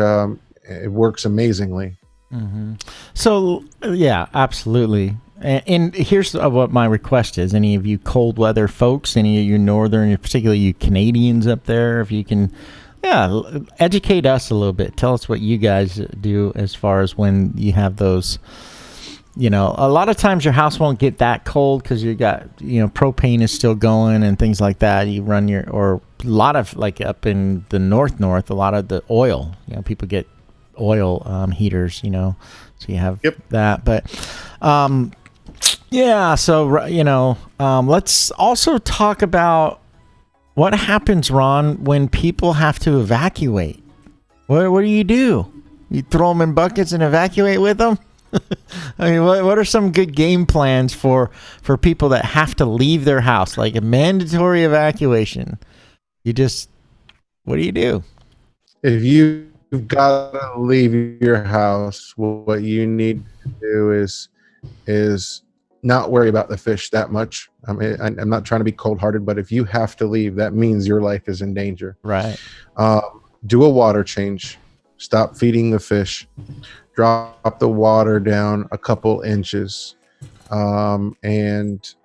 it works amazingly. Mm-hmm. So yeah, absolutely. And here's what my request is: any of you cold weather folks, any of you northern, particularly you Canadians up there, if you can, yeah, educate us a little bit. Tell us what you guys do as far as when you have those. You know, a lot of times your house won't get that cold because you got, propane is still going and things like that. You run or a lot of, like up in the north, a lot of the oil, people get oil heaters, so you have that. But, yeah, so, let's also talk about what happens, Ron, when people have to evacuate. What do? You throw them in buckets and evacuate with them? I mean, what are some good game plans for people that have to leave their house, like a mandatory evacuation? What do? If you've got to leave your house, what you need to do is not worry about the fish that much. I mean, I'm not trying to be cold-hearted, but if you have to leave, that means your life is in danger. Right. Do a water change. Stop feeding the fish. Drop the water down a couple inches, and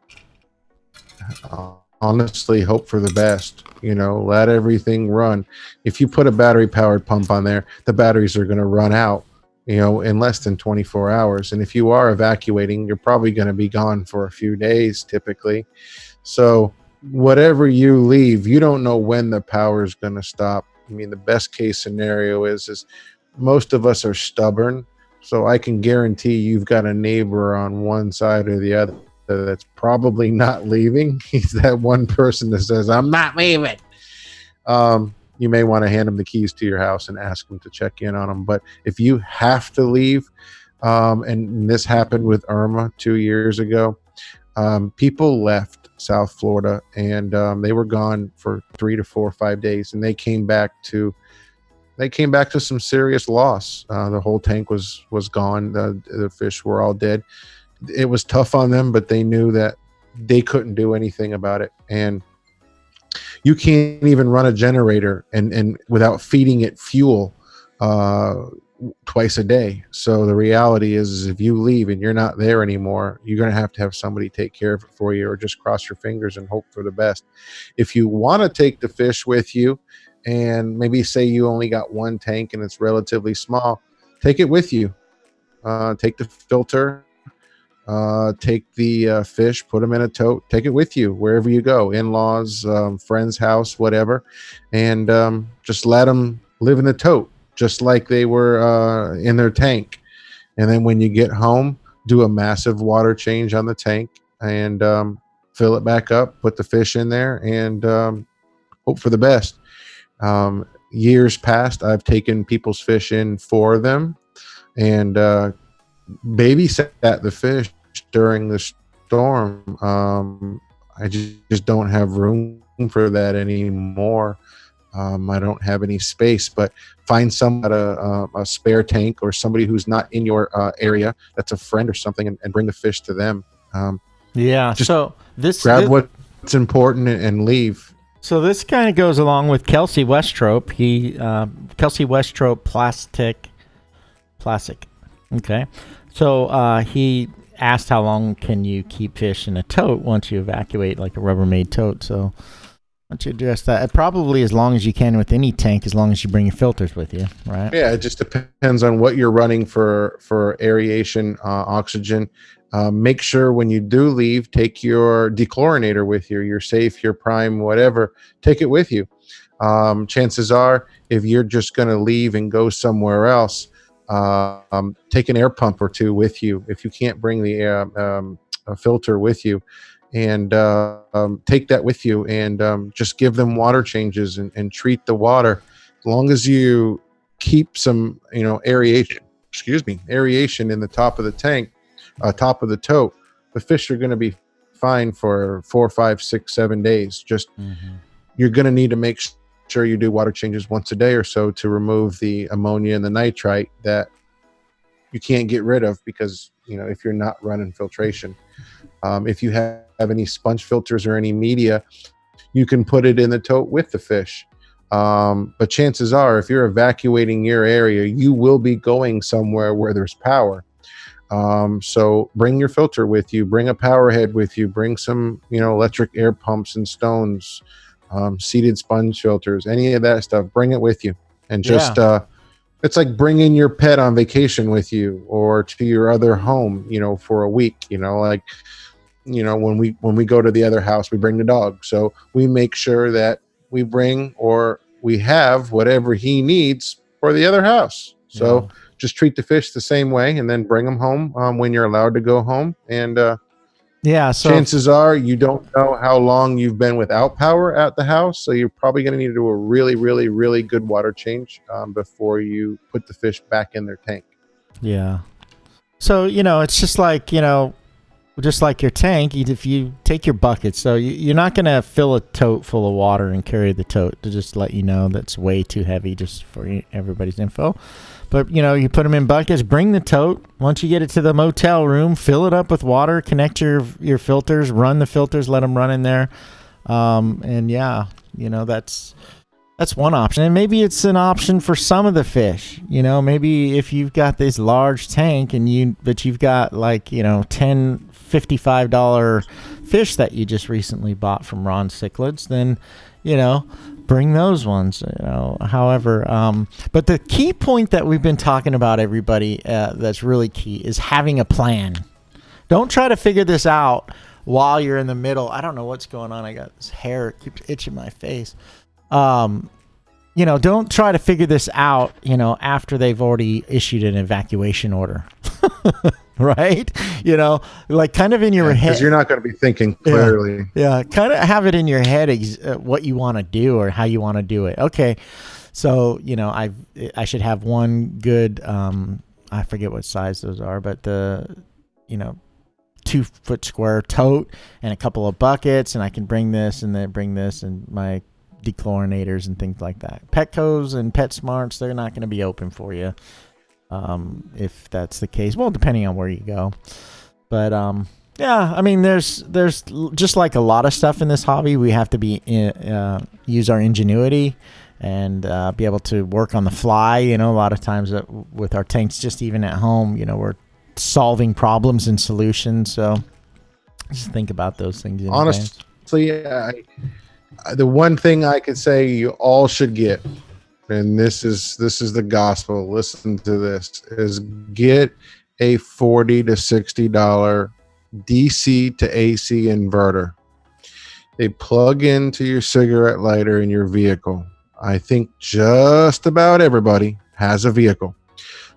honestly hope for the best. Let everything run. If you put a battery powered pump on there, the batteries are going to run out in less than 24 hours. And if you are evacuating, you're probably going to be gone for a few days typically. So whatever you leave, you don't know when the power is going to stop. I mean, the best case scenario is most of us are stubborn, so I can guarantee you've got a neighbor on one side or the other that's probably not leaving. He's that one person that says, I'm not leaving. You may want to hand him the keys to your house and ask him to check in on him. But if you have to leave, and this happened with Irma 2 years ago, people left South Florida, and they were gone for 3 to 4 or 5 days, and they came back to some serious loss. The whole tank was gone. The fish were all dead. It was tough on them, but they knew that they couldn't do anything about it. And you can't even run a generator and without feeding it fuel twice a day. So the reality is if you leave and you're not there anymore, you're going to have somebody take care of it for you, or just cross your fingers and hope for the best. If you want to take the fish with you, and maybe say you only got one tank and it's relatively small, take it with you. Take the filter, take the fish, put them in a tote, take it with you wherever you go, in-laws, friend's house, whatever, and just let them live in the tote just like they were in their tank. And then when you get home, do a massive water change on the tank and fill it back up, put the fish in there, and hope for the best. Years past, I've taken people's fish in for them and babysat the fish during the storm. I just don't have room for that anymore. I don't have any space, but find a spare tank or somebody who's not in your area that's a friend or something, and bring the fish to them. So grab what's important and leave. So this kind of goes along with Kelsey Westrope. Kelsey Westrope Plastic. Okay. So he asked how long can you keep fish in a tote once you evacuate, like a Rubbermaid tote. So why don't you address that? Probably as long as you can with any tank, as long as you bring your filters with you, right? Yeah, it just depends on what you're running for aeration, oxygen. Make sure when you do leave, take your dechlorinator with you, your safe, your prime, whatever, take it with you. Chances are, if you're just going to leave and go somewhere else, take an air pump or two with you. If you can't bring the filter with you, and take that with you, and just give them water changes and treat the water. As long as you keep some, aeration in the top of the tank, top of the tote, the fish are going to be fine for 4, 5, 6, 7 days. Just you're going to need to make sure you do water changes once a day or so to remove the ammonia and the nitrite that you can't get rid of because, if you're not running filtration. If you have any sponge filters or any media, you can put it in the tote with the fish. But chances are, if you're evacuating your area, you will be going somewhere where there's power. So bring your filter with you, bring a power head with you, bring some, electric air pumps and stones, seated sponge filters, any of that stuff, bring it with you. And just, it's like bringing your pet on vacation with you or to your other home, for a week, when we go to the other house, we bring the dog. So we make sure that we bring or we have whatever he needs for the other house. So just treat the fish the same way and then bring them home when you're allowed to go home. And so chances are you don't know how long you've been without power at the house. So you're probably going to need to do a really, really, really good water change before you put the fish back in their tank. Yeah. So, it's just like, just like your tank, if you take your bucket, so you're not going to fill a tote full of water and carry the tote, to just let you know that's way too heavy, just for everybody's info. But, you put them in buckets, bring the tote. Once you get it to the motel room, fill it up with water, connect your filters, run the filters, let them run in there. That's one option. And maybe it's an option for some of the fish. Maybe if you've got this large tank but you've got like, $10, $55 fish that you just recently bought from Ron Cichlids, then, bring those ones, however. But the key point that we've been talking about, everybody, that's really key is having a plan. Don't try to figure this out while you're in the middle. I don't know what's going on. I got this hair, it keeps itching my face. Don't try to figure this out, after they've already issued an evacuation order. Right? Like kind of in your head. Because you're not going to be thinking clearly. Yeah. Kind of have it in your head what you want to do or how you want to do it. Okay. So, I should have one good, I forget what size those are, but the, 2-foot square tote and a couple of buckets, and I can bring this and then bring this and my dechlorinators and things like that. Petco's and PetSmarts, they're not going to be open for you if that's the case. Well, depending on where you go. But there's just like a lot of stuff in this hobby, we have to be use our ingenuity and be able to work on the fly. A lot of times with our tanks, just even at home, we're solving problems and solutions. So just think about those things in advance. Honestly, the one thing I could say you all should get, and this is the gospel, listen to this, is get a $40 to $60 DC to AC inverter. They plug into your cigarette lighter in your vehicle. I think just about everybody has a vehicle.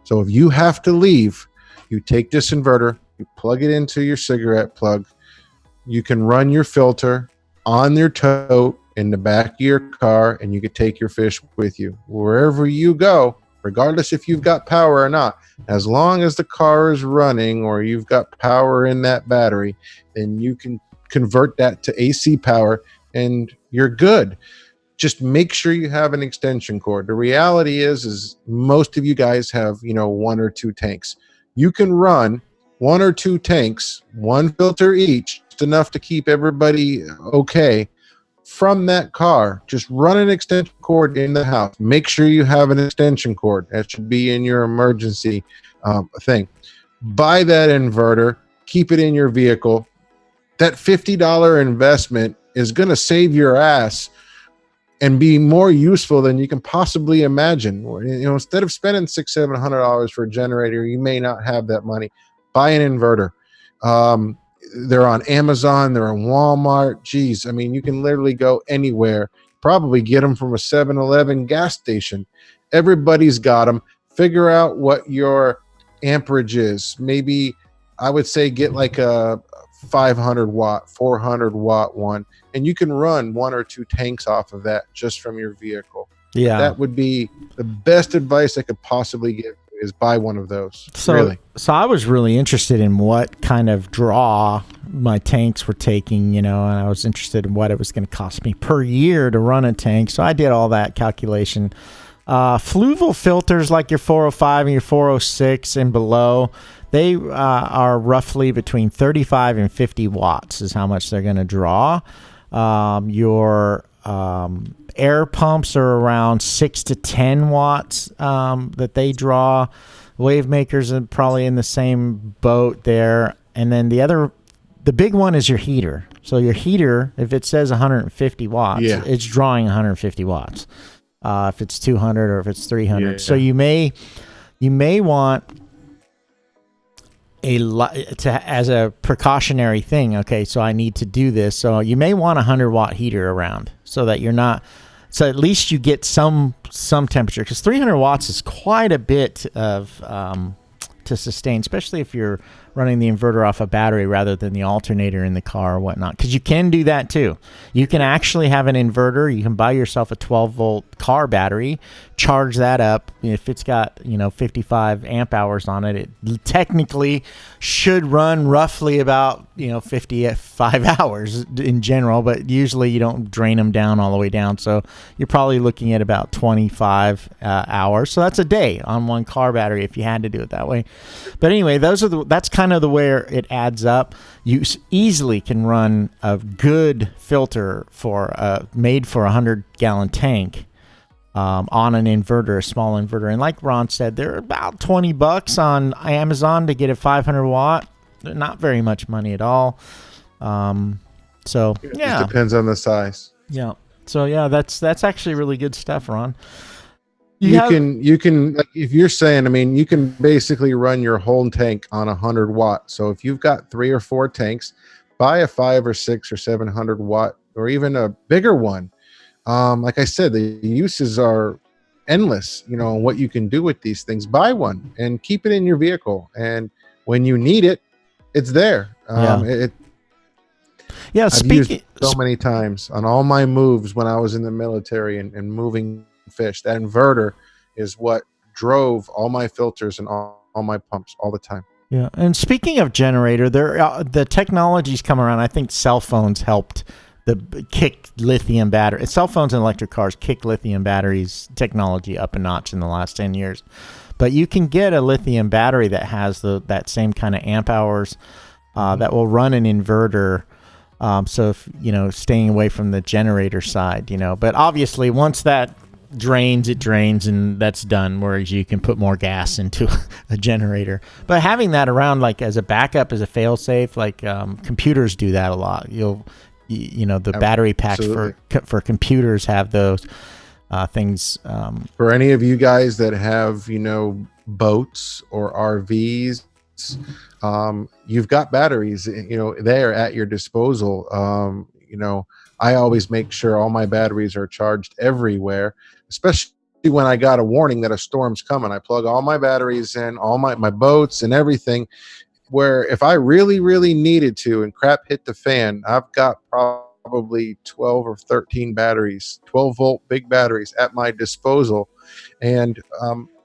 So if you have to leave, you take this inverter, you plug it into your cigarette plug, you can run your filter on your tote in the back of your car, and you can take your fish with you wherever you go, regardless if you've got power or not. As long as the car is running or you've got power in that battery, then you can convert that to AC power and you're good. Just make sure you have an extension cord. The reality is most of you guys have, 1 or 2 tanks. You can run 1 or 2 tanks, 1 filter each, just enough to keep everybody okay. From that car, just run an extension cord in the house. Make sure you have an extension cord. That should be in your emergency thing. Buy that inverter, keep it in your vehicle. That $50 investment is going to save your ass and be more useful than you can possibly imagine. Instead of spending $600-700 for a generator, you may not have that money. Buy an inverter. They're on Amazon. They're on Walmart. Geez, you can literally go anywhere. Probably get them from a 7-Eleven gas station. Everybody's got them. Figure out what your amperage is. Maybe I would say get like a 500 watt, 400 watt one, and you can run 1 or 2 tanks off of that just from your vehicle. Yeah, that would be the best advice I could possibly give is buy one of those. So, really. So I was really interested in what kind of draw my tanks were taking, and I was interested in what it was going to cost me per year to run a tank. So I did all that calculation. Fluval filters like your 405 and your 406 and below, they are roughly between 35 and 50 watts is how much they're going to draw. Your air pumps are around 6 to 10 watts that they draw. Wave makers are probably in the same boat there. And then the big one is your heater. So your heater, if it says 150 watts, it's drawing 150 watts. If it's 200 or if it's 300. So you may want as a precautionary thing. Okay, so I need to do this. So you may want a 100-watt heater around so that you're not. So at least you get some temperature, because 300 watts is quite a bit of to sustain, especially if you're running the inverter off a battery rather than the alternator in the car or whatnot. Because you can do that too. You can actually have an inverter. You can buy yourself a 12-volt car battery, charge that up. If it's got 55 amp hours on it, it technically should run roughly about 55 hours in general. But usually you don't drain them down all the way down, so you're probably looking at about 25 hours. So that's a day on one car battery if you had to do it that way. But anyway, that's kind of the way it adds up. You easily can run a good filter made for a 100-gallon tank on an inverter, a small inverter. And like Ron said, they're about $20 on Amazon to get a 500 watt. They're not very much money at all. So it depends on the size. Yeah. So yeah, that's actually really good stuff, Ron. You can like, if you're saying, you can basically run your whole tank on 100 watt. So if you've got 3 or 4 tanks, buy a 5 or 6 or 700 watt or even a bigger one. Like I said, the uses are endless, what you can do with these things. Buy one and keep it in your vehicle. And when you need it, it's there. I've used it so many times on all my moves when I was in the military and moving fish. That inverter is what drove all my filters and all my pumps all the time. Yeah, and speaking of generator, the technology's come around. I think cell phones helped kick lithium battery. Cell phones and electric cars kick lithium batteries technology up a notch in the last 10 years. But you can get a lithium battery that has that same kind of amp hours that will run an inverter. So if, staying away from the generator side, but obviously once that drains, it drains and that's done, whereas you can put more gas into a generator. But having that around like as a backup, as a fail safe, like computers do that a lot. The battery packs for computers have those things. For any of you guys that have boats or RVs, you've got batteries there at your disposal. I always make sure all my batteries are charged everywhere, especially when I got a warning that a storm's coming. I plug all my batteries in, all my boats and everything, where if I really, really needed to and crap hit the fan, I've got probably 12 or 13 batteries, 12-volt big batteries at my disposal. And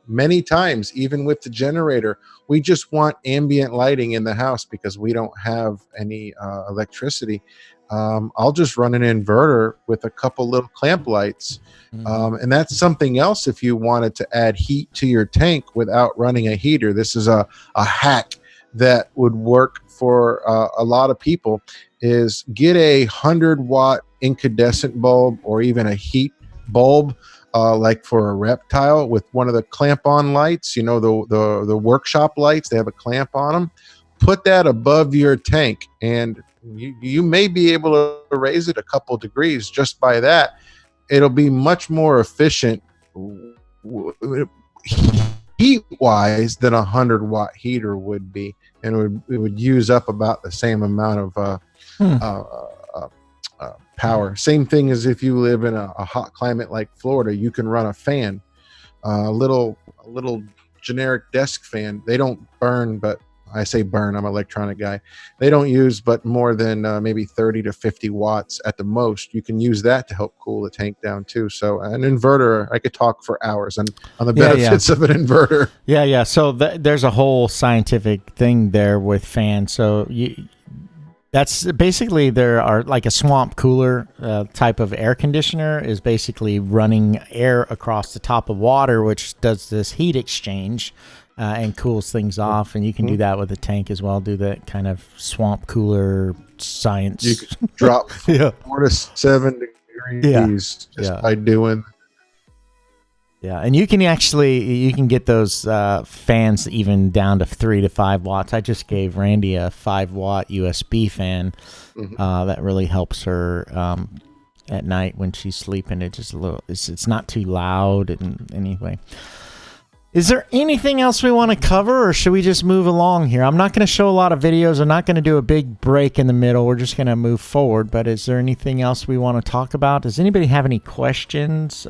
many times, even with the generator, we just want ambient lighting in the house because we don't have any electricity. I'll just run an inverter with a couple little clamp lights. And that's something else if you wanted to add heat to your tank without running a heater. This is a hack that would work for a lot of people, is get a 100-watt incandescent bulb or even a heat bulb, like for a reptile with one of the clamp-on lights, the workshop lights, they have a clamp on them. Put that above your tank and you may be able to raise it a couple degrees just by that. It'll be much more efficient heat-wise than a 100-watt heater would be, and it would use up about the same amount of power. Same thing as if you live in a hot climate like Florida, you can run a fan, a little generic desk fan. They don't burn, but I say burn, I'm an electronic guy. They don't use but more than maybe 30 to 50 watts at the most. You can use that to help cool the tank down too. So an inverter, I could talk for hours on the benefits of an inverter. Yeah. So there's a whole scientific thing there with fans. So that's basically, there are like a swamp cooler type of air conditioner is basically running air across the top of water, which does this heat exchange and cools things off. And you can do that with a tank as well. Do that kind of swamp cooler science. You can drop 4 to 7 degrees just by doing. Yeah, and you can get those fans even down to 3 to 5 watts. I just gave Randy a 5-watt USB fan that really helps her at night when she's sleeping. It's not too loud. And anyway, is there anything else we want to cover, or should we just move along here? I'm not going to show a lot of videos. I'm not going to do a big break in the middle. We're just going to move forward. But is there anything else we want to talk about? Does anybody have any questions?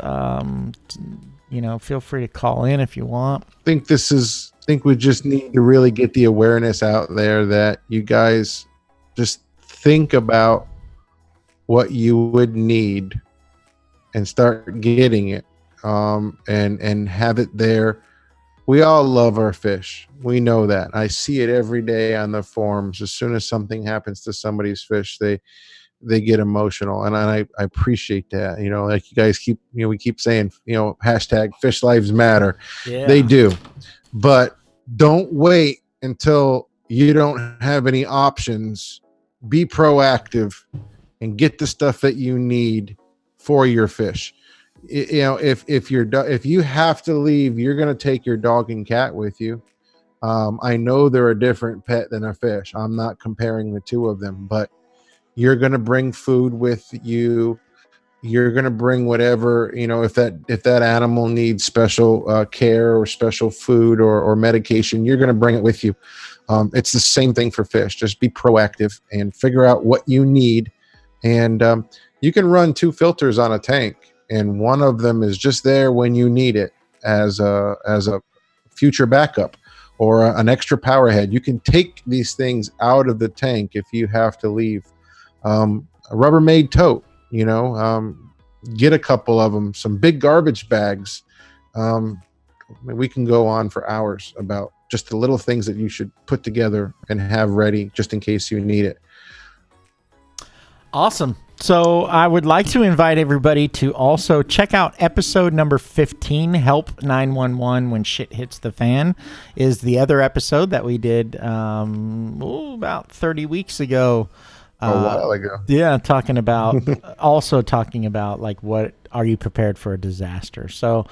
Feel free to call in if you want. I think we just need to really get the awareness out there that you guys just think about what you would need and start getting it, and have it there. We all love our fish. We know that. I see it every day on the forums. As soon as something happens to somebody's fish, they get emotional, and I appreciate that. Like you guys we keep saying, hashtag fish lives matter. Yeah. They do, but don't wait until you don't have any options. Be proactive and get the stuff that you need for your fish. If you have to leave, you're going to take your dog and cat with you. I know they're a different pet than a fish. I'm not comparing the two of them, but you're going to bring food with you. You're going to bring whatever, if that animal needs special care or special food or medication, you're going to bring it with you. It's the same thing for fish. Just be proactive and figure out what you need. And you can run 2 filters on a tank, and one of them is just there when you need it as a future backup or an extra power head. You can take these things out of the tank if you have to leave. A Rubbermaid tote, get a couple of them, some big garbage bags. We can go on for hours about just the little things that you should put together and have ready just in case you need it. Awesome. So I would like to invite everybody to also check out episode number 15, Help 911 When Shit Hits the Fan, is the other episode that we did about 30 weeks ago. A while ago. Yeah, talking about like, what are you prepared for a disaster? So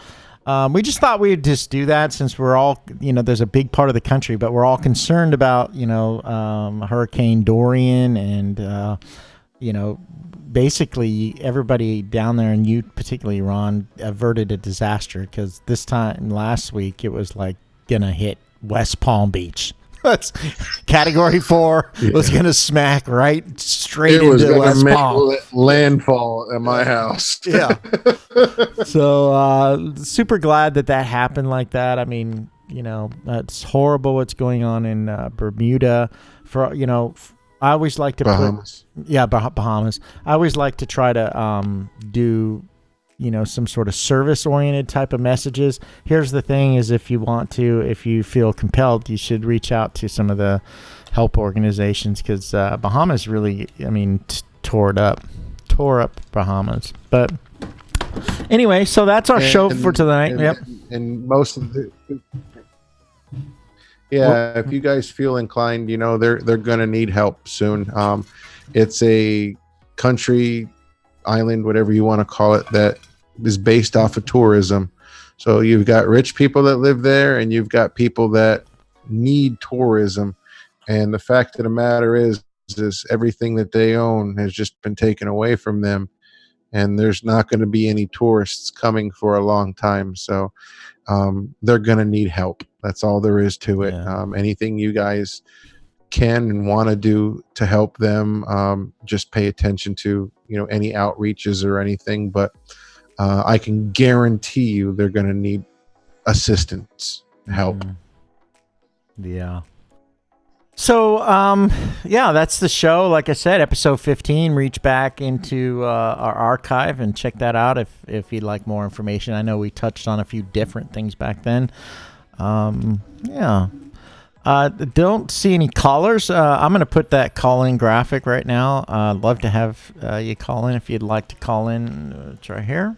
we just thought we'd just do that, since we're all, there's a big part of the country, but we're all concerned about, Hurricane Dorian and, basically everybody down there, and you particularly, Ron, averted a disaster, because this time last week it was like gonna hit West Palm Beach. Category 4 was going to smack right straight into West Palm. Landfall at my house. Yeah. So super glad that happened like that. I mean, it's horrible what's going on in Bermuda. I always like to Bahamas. Bahamas. I always like to try to do some sort of service-oriented type of messages. Here's the thing: is if you feel compelled, you should reach out to some of the help organizations, because Bahamas really, tore up Bahamas. But anyway, so that's our show for tonight. Yep. And most of the. Yeah, if you guys feel inclined, they're going to need help soon. It's a country, island, whatever you want to call it, that is based off of tourism. So you've got rich people that live there, and you've got people that need tourism. And the fact of the matter is everything that they own has just been taken away from them, and there's not going to be any tourists coming for a long time. So they're going to need help. That's all there is to it. Yeah. Anything you guys can and want to do to help them, just pay attention to any outreaches or anything. But I can guarantee you they're going to need assistance, help. Yeah. So, yeah, that's the show. Like I said, episode 15. Reach back into our archive and check that out if you'd like more information. I know we touched on a few different things back then. Yeah. Don't see any callers. I'm going to put that call-in graphic right now. I'd love to have you call in if you'd like to call in. It's right here.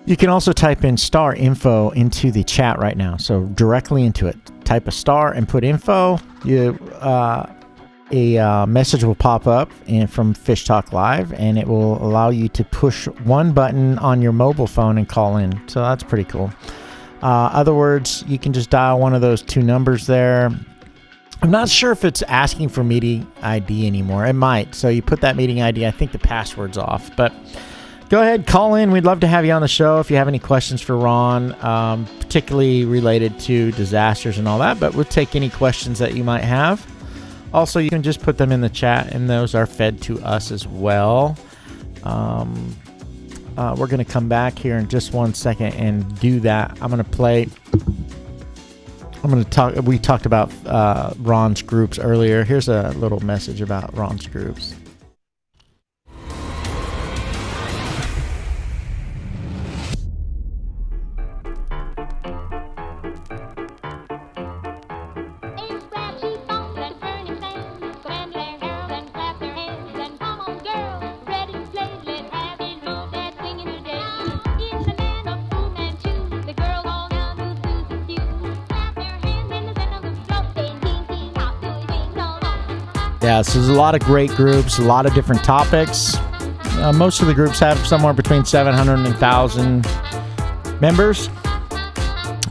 You can also type in star info into the chat right now. So directly into it. Type a star and put info. A message will pop up from FishTalk Live, and it will allow you to push one button on your mobile phone and call in. So that's pretty cool. Other words, you can just dial one of those two numbers there. I'm not sure if it's asking for meeting ID anymore. It might. So you put that meeting ID. I think the password's off. But go ahead, call in. We'd love to have you on the show if you have any questions for Ron, particularly related to disasters and all that. But we'll take any questions that you might have. Also, you can just put them in the chat, and those are fed to us as well. We're going to come back here in just 1 second and do that. I'm going to play. We talked about Ron's groups earlier. Here's a little message about Ron's groups. Yeah, so there's a lot of great groups, a lot of different topics. Most of the groups have somewhere between 700 and 1,000 members.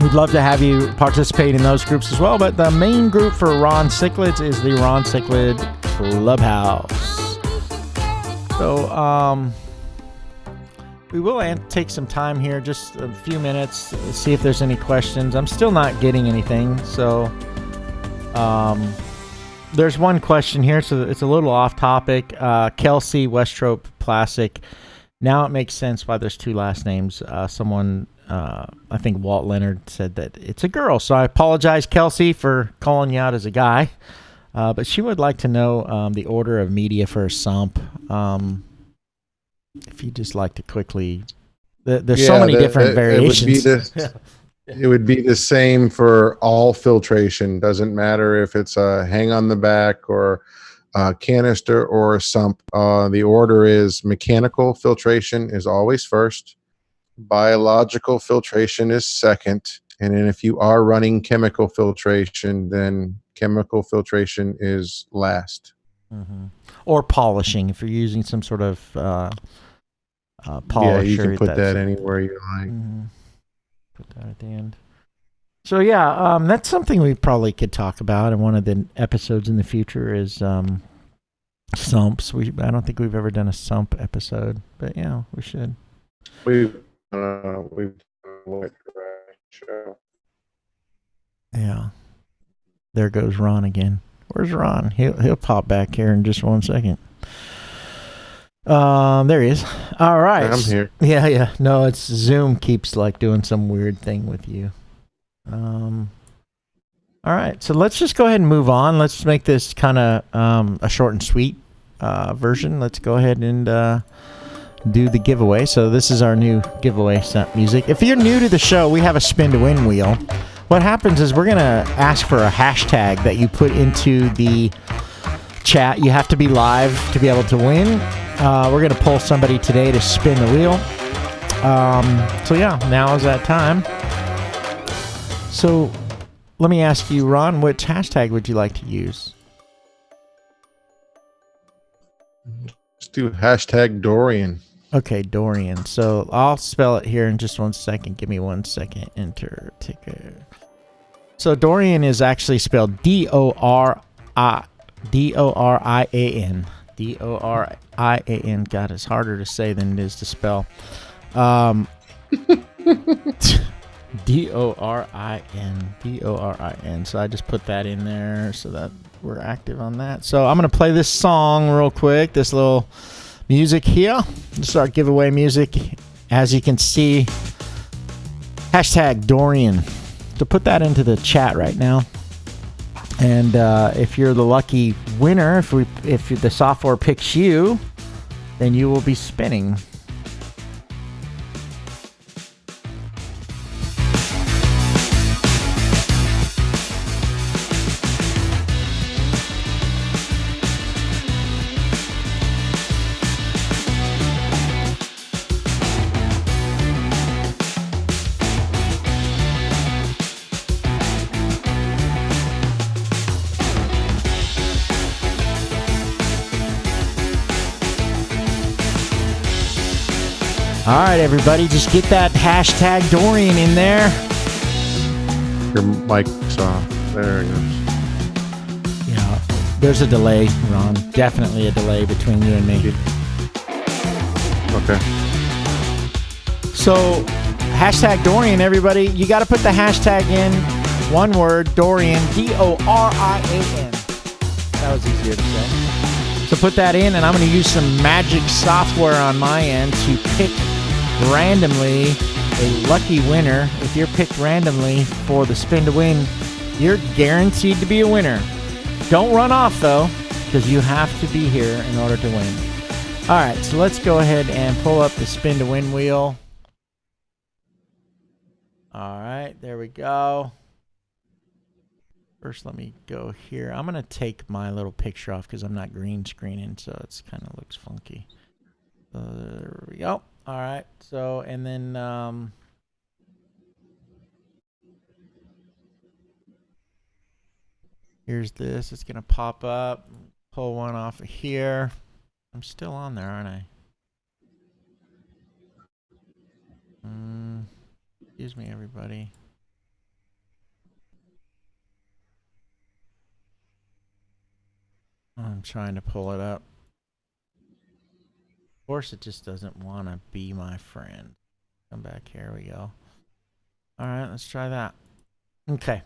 We'd love to have you participate in those groups as well, but the main group for Ron Cichlids is the Ron Cichlid Clubhouse. So, we will take some time here, just a few minutes, to see if there's any questions. I'm still not getting anything, so there's one question here, so it's a little off topic. Kelsey Westrope Plastic. Now it makes sense why there's two last names. Someone, I think Walt Leonard, said that it's a girl. So I apologize, Kelsey, for calling you out as a guy. But she would like to know the order of media for a sump. If you'd just like to quickly... There's so many different variations. It would be the same for all filtration. Doesn't matter if it's a hang on the back or a canister or a sump. The order is mechanical filtration is always first. Biological filtration is second. And then if you are running chemical filtration, then chemical filtration is last. Mm-hmm. Or polishing if you're using some sort of polisher. Yeah, you can put that anywhere you like. Mm-hmm. Put that at the end. So yeah, that's something we probably could talk about in one of the episodes in the future is sumps. I don't think we've ever done a sump episode, but yeah, we should. We've done a show. Yeah. There goes Ron again. Where's Ron? He'll pop back here in just 1 second. There he is. All right. I'm here. Yeah. No, it's Zoom keeps like doing some weird thing with you. All right. So let's just go ahead and move on. Let's make this kind of a short and sweet version. Let's go ahead and do the giveaway. So this is our new giveaway music. If you're new to the show, we have a spin to win wheel. What happens is we're going to ask for a hashtag that you put into the chat. You have to be live to be able to win. We're going to pull somebody today to spin the wheel. So yeah, now is that time. So let me ask you, Ron, which hashtag would you like to use? Let's do hashtag Dorian. Okay, Dorian. So I'll spell it here in just 1 second. Give me 1 second. Enter ticker. So Dorian is actually spelled Dorian. Dorian. God, it's harder to say than it is to spell. Dorin. So I just put that in there so that we're active on that. So I'm going to play this song real quick. This little music here. Just our giveaway music. As you can see, hashtag Dorian. So put that into the chat right now. And if you're the lucky winner, if the software picks you, then you will be spinning. All right, everybody, just get that hashtag Dorian in there. Your mic's off. There it goes. Yeah, there's a delay, Ron. Definitely a delay between you and me. Okay. So, hashtag Dorian, everybody. You got to put the hashtag in, one word, Dorian, Dorian. That was easier to say. So put that in, and I'm going to use some magic software on my end to pick randomly a lucky winner. If you're picked randomly for the spin to win, you're guaranteed to be a winner. Don't run off, though, because you have to be here in order to win. All right, so let's go ahead and pull up the spin to win wheel. All right, there we go. First, let me go here. I'm going to take my little picture off because I'm not green screening, so it's kind of looks funky. There we go. All right. So, and then here's this. It's going to pop up. Pull one off of here. I'm still on there, aren't I? Excuse me, everybody. I'm trying to pull it up. Of course, it just doesn't want to be my friend. Come back. Here we go. All right, let's try that. Okay.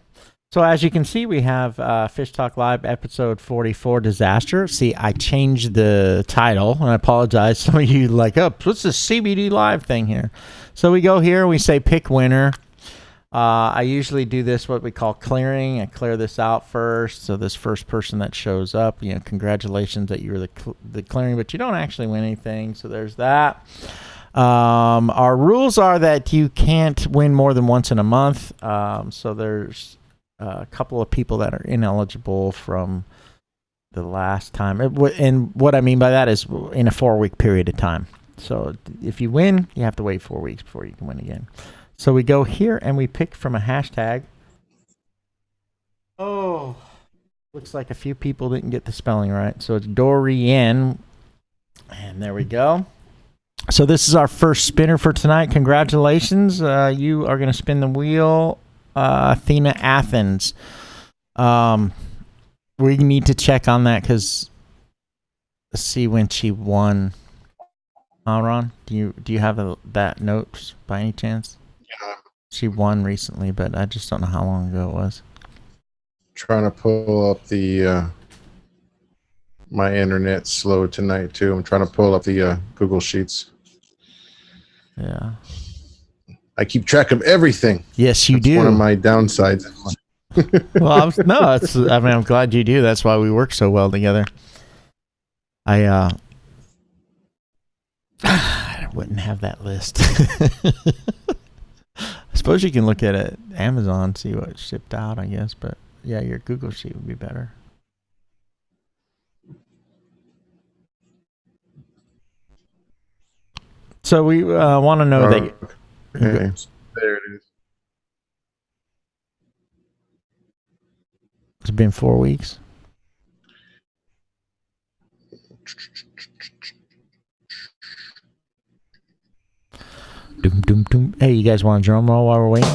So as you can see, we have Fish Talk Live episode 44, Disaster. See, I changed the title, and I apologize. Some of you like, oh, what's this CBD Live thing here? So we go here, we say pick winner. I usually do this, what we call clearing. I clear this out first. So this first person that shows up, you know, congratulations that you were the clearing, but you don't actually win anything. So there's that. Our rules are that you can't win more than once in a month. So there's a couple of people that are ineligible from the last time. And what I mean by that is in a 4-week period of time. So if you win, you have to wait 4 weeks before you can win again. So we go here and we pick from a hashtag. Oh, looks like a few people didn't get the spelling right. So it's Dorian. And there we go. So this is our first spinner for tonight. Congratulations. You are going to spin the wheel. Athena Athens. We need to check on that because let's see when she won. Ron, do you have that note by any chance? Yeah. She won recently, but I just don't know how long ago it was. Trying to pull up the my internet's slow tonight too. I'm trying to pull up the Google Sheets. Yeah. I keep track of everything. Yes, you do. One of my downsides. Well, I'm glad you do. That's why we work so well together. I wouldn't have that list. I suppose you can look at it Amazon, see what shipped out, I guess. But yeah, your Google Sheet would be better. So we want to know that. Okay. There it is. It's been 4 weeks. Doom, doom, doom. Hey, you guys want a drum roll while we're waiting?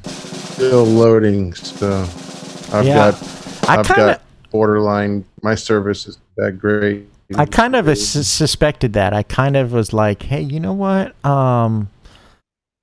Still loading stuff. I've got borderline. My service is that great. I kind of suspected that. I kind of was like, hey, you know what?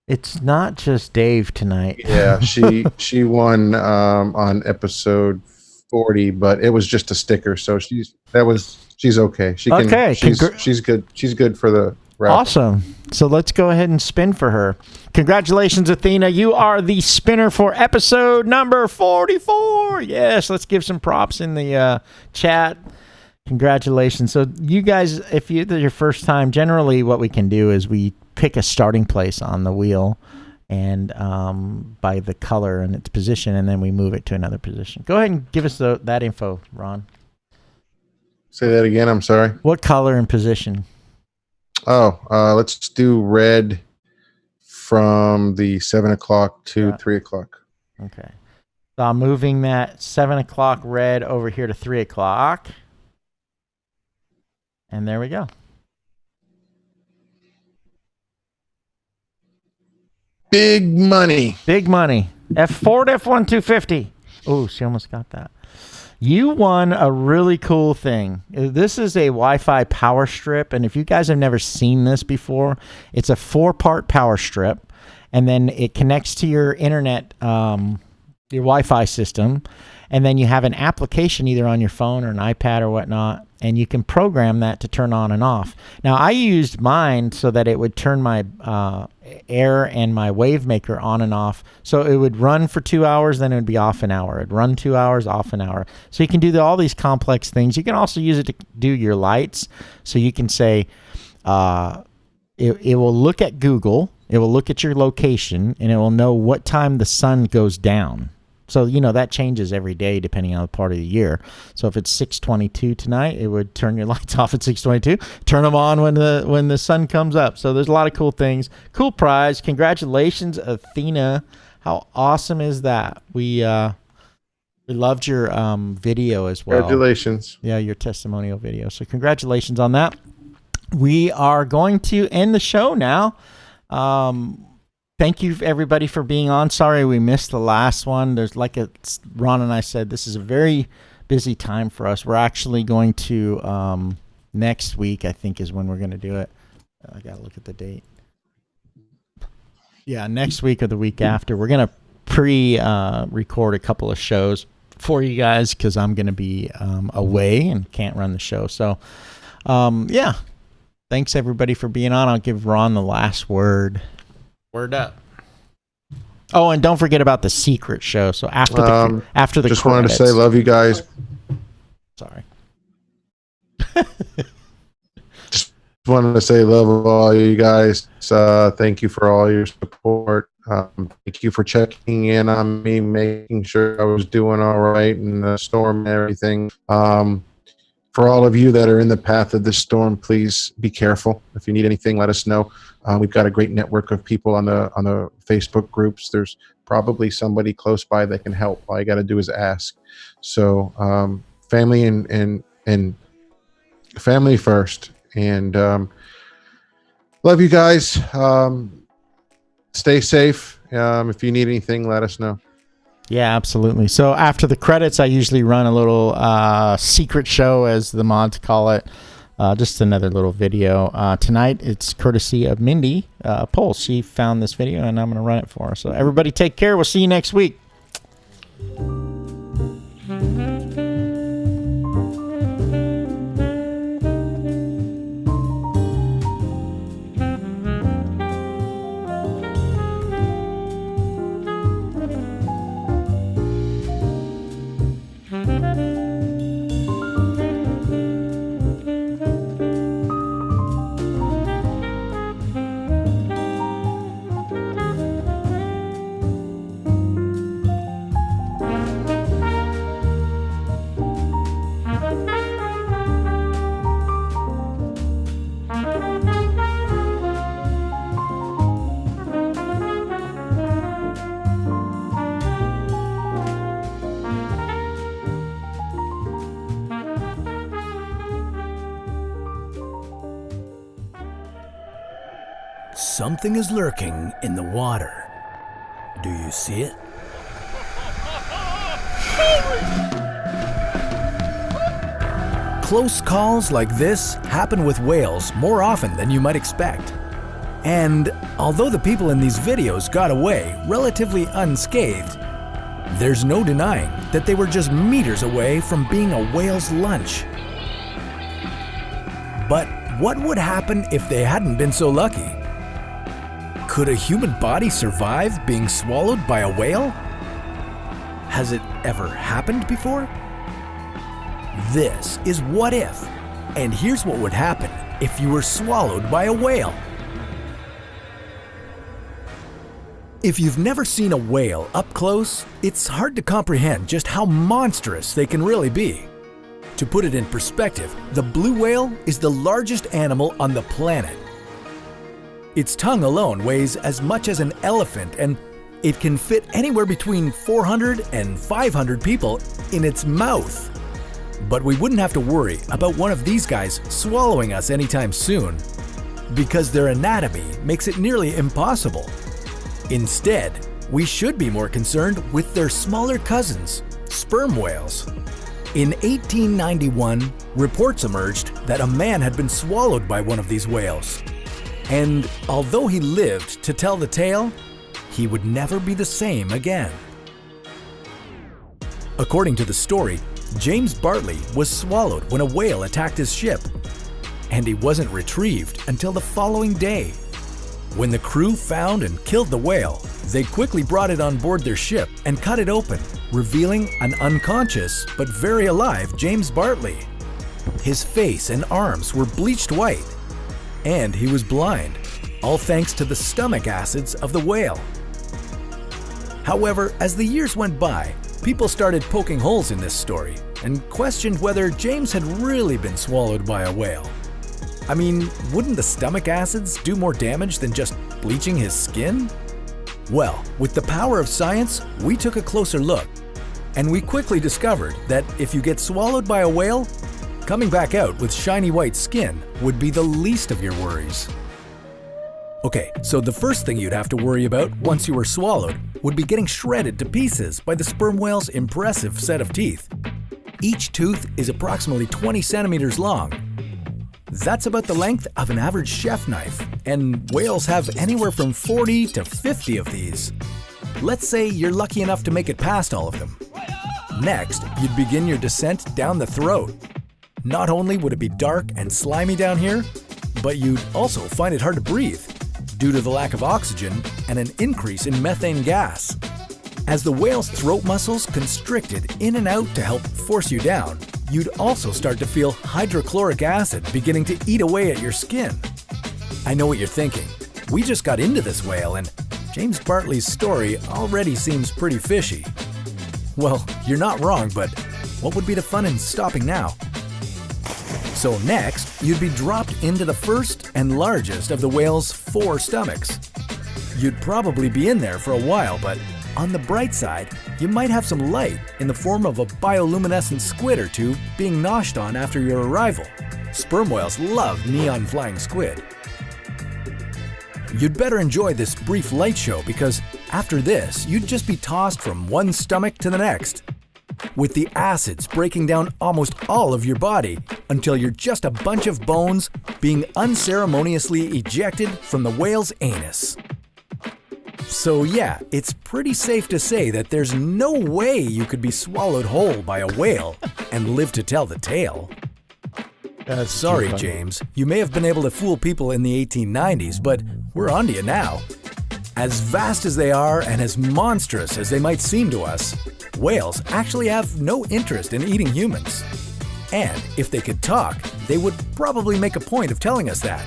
It's not just Dave tonight. Yeah, she won on episode 40, but it was just a sticker, so she's okay. She's good. She's good for the Awesome. So let's go ahead and spin for her. Congratulations, Athena. You are the spinner for episode number 44. Yes, let's give some props in the chat. Congratulations. So you guys, if it's your first time, generally what we can do is we pick a starting place on the wheel and by the color and its position, and then we move it to another position. Go ahead and give us that info, Ron. Say that again. I'm sorry. What color and position? Oh, let's do red from the 7 o'clock to 3 o'clock. Okay. So I'm moving that 7 o'clock red over here to 3 o'clock. And there we go. Big money. Big money. F4 to F1 250. Oh, she almost got that. You won a really cool thing. This is a Wi-Fi power strip, and if you guys have never seen this before, it's a 4-part power strip, and then it connects to your internet, your Wi-Fi system, and then you have an application either on your phone or an iPad or whatnot, and you can program that to turn on and off. Now, I used mine so that it would turn my air and my wave maker on and off. So it would run for 2 hours, then it would be off an hour. It'd run 2 hours, off an hour. So you can do all these complex things. You can also use it to do your lights. So you can say, it will look at Google, it will look at your location, and it will know what time the sun goes down. So, that changes every day depending on the part of the year. So if it's 6:22 tonight, it would turn your lights off at 6:22, turn them on when the sun comes up. So there's a lot of cool things. Cool prize. Congratulations, Athena. How awesome is that? We loved your video as well. Congratulations. Yeah, your testimonial video. So congratulations on that. We are going to end the show now. Thank you, everybody, for being on. Sorry we missed the last one. There's Ron and I said, this is a very busy time for us. We're actually going to, next week, I think, is when we're going to do it. I got to look at the date. Yeah, next week or the week after. We're going to pre-record a couple of shows for you guys because I'm going to be away and can't run the show. So, yeah. Thanks, everybody, for being on. I'll give Ron the last word. Word up. Oh, and don't forget about the secret show. So after the just credits, wanted to say love you guys. Sorry. Just wanted to say love all you guys. Thank you for all your support. Thank you for checking in on me, making sure I was doing all right in the storm and everything. For all of you that are in the path of this storm, please be careful. If you need anything, let us know. We've got a great network of people on the Facebook groups. There's probably somebody close by that can help. All you got to do is ask. So family and family first. And love you guys. Stay safe. If you need anything, let us know. Yeah, absolutely. So after the credits, I usually run a little secret show, as the mods call it. Just another little video. Tonight, it's courtesy of Mindy Pulse. She found this video, and I'm going to run it for her. So everybody take care. We'll see you next week. Something is lurking in the water. Do you see it? Close calls like this happen with whales more often than you might expect. And although the people in these videos got away relatively unscathed, there's no denying that they were just meters away from being a whale's lunch. But what would happen if they hadn't been so lucky? Could a human body survive being swallowed by a whale? Has it ever happened before? This is What If, and here's what would happen if you were swallowed by a whale. If you've never seen a whale up close, it's hard to comprehend just how monstrous they can really be. To put it in perspective, the blue whale is the largest animal on the planet. Its tongue alone weighs as much as an elephant, and it can fit anywhere between 400 and 500 people in its mouth. But we wouldn't have to worry about one of these guys swallowing us anytime soon, because their anatomy makes it nearly impossible. Instead, we should be more concerned with their smaller cousins, sperm whales. In 1891, reports emerged that a man had been swallowed by one of these whales. And although he lived to tell the tale, he would never be the same again. According to the story, James Bartley was swallowed when a whale attacked his ship, and he wasn't retrieved until the following day. When the crew found and killed the whale, they quickly brought it on board their ship and cut it open, revealing an unconscious but very alive James Bartley. His face and arms were bleached white, and he was blind, all thanks to the stomach acids of the whale. However, as the years went by, people started poking holes in this story and questioned whether James had really been swallowed by a whale. I mean, wouldn't the stomach acids do more damage than just bleaching his skin? Well, with the power of science, we took a closer look, and we quickly discovered that if you get swallowed by a whale, coming back out with shiny white skin would be the least of your worries. Okay, so the first thing you'd have to worry about once you were swallowed would be getting shredded to pieces by the sperm whale's impressive set of teeth. Each tooth is approximately 20 centimeters long. That's about the length of an average chef knife, and whales have anywhere from 40 to 50 of these. Let's say you're lucky enough to make it past all of them. Next, you'd begin your descent down the throat. Not only would it be dark and slimy down here, but you'd also find it hard to breathe due to the lack of oxygen and an increase in methane gas. As the whale's throat muscles constricted in and out to help force you down, you'd also start to feel hydrochloric acid beginning to eat away at your skin. I know what you're thinking. We just got into this whale, and James Bartley's story already seems pretty fishy. Well, you're not wrong, but what would be the fun in stopping now? So next, you'd be dropped into the first and largest of the whale's 4 stomachs. You'd probably be in there for a while, but on the bright side, you might have some light in the form of a bioluminescent squid or two being noshed on after your arrival. Sperm whales love neon flying squid. You'd better enjoy this brief light show, because after this, you'd just be tossed from one stomach to the next, with the acids breaking down almost all of your body until you're just a bunch of bones being unceremoniously ejected from the whale's anus. So yeah, it's pretty safe to say that there's no way you could be swallowed whole by a whale and live to tell the tale. Sorry, James. You may have been able to fool people in the 1890s, but we're on to you now. As vast as they are and as monstrous as they might seem to us, whales actually have no interest in eating humans. And if they could talk, they would probably make a point of telling us that.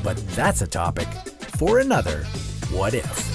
But that's a topic for another What If.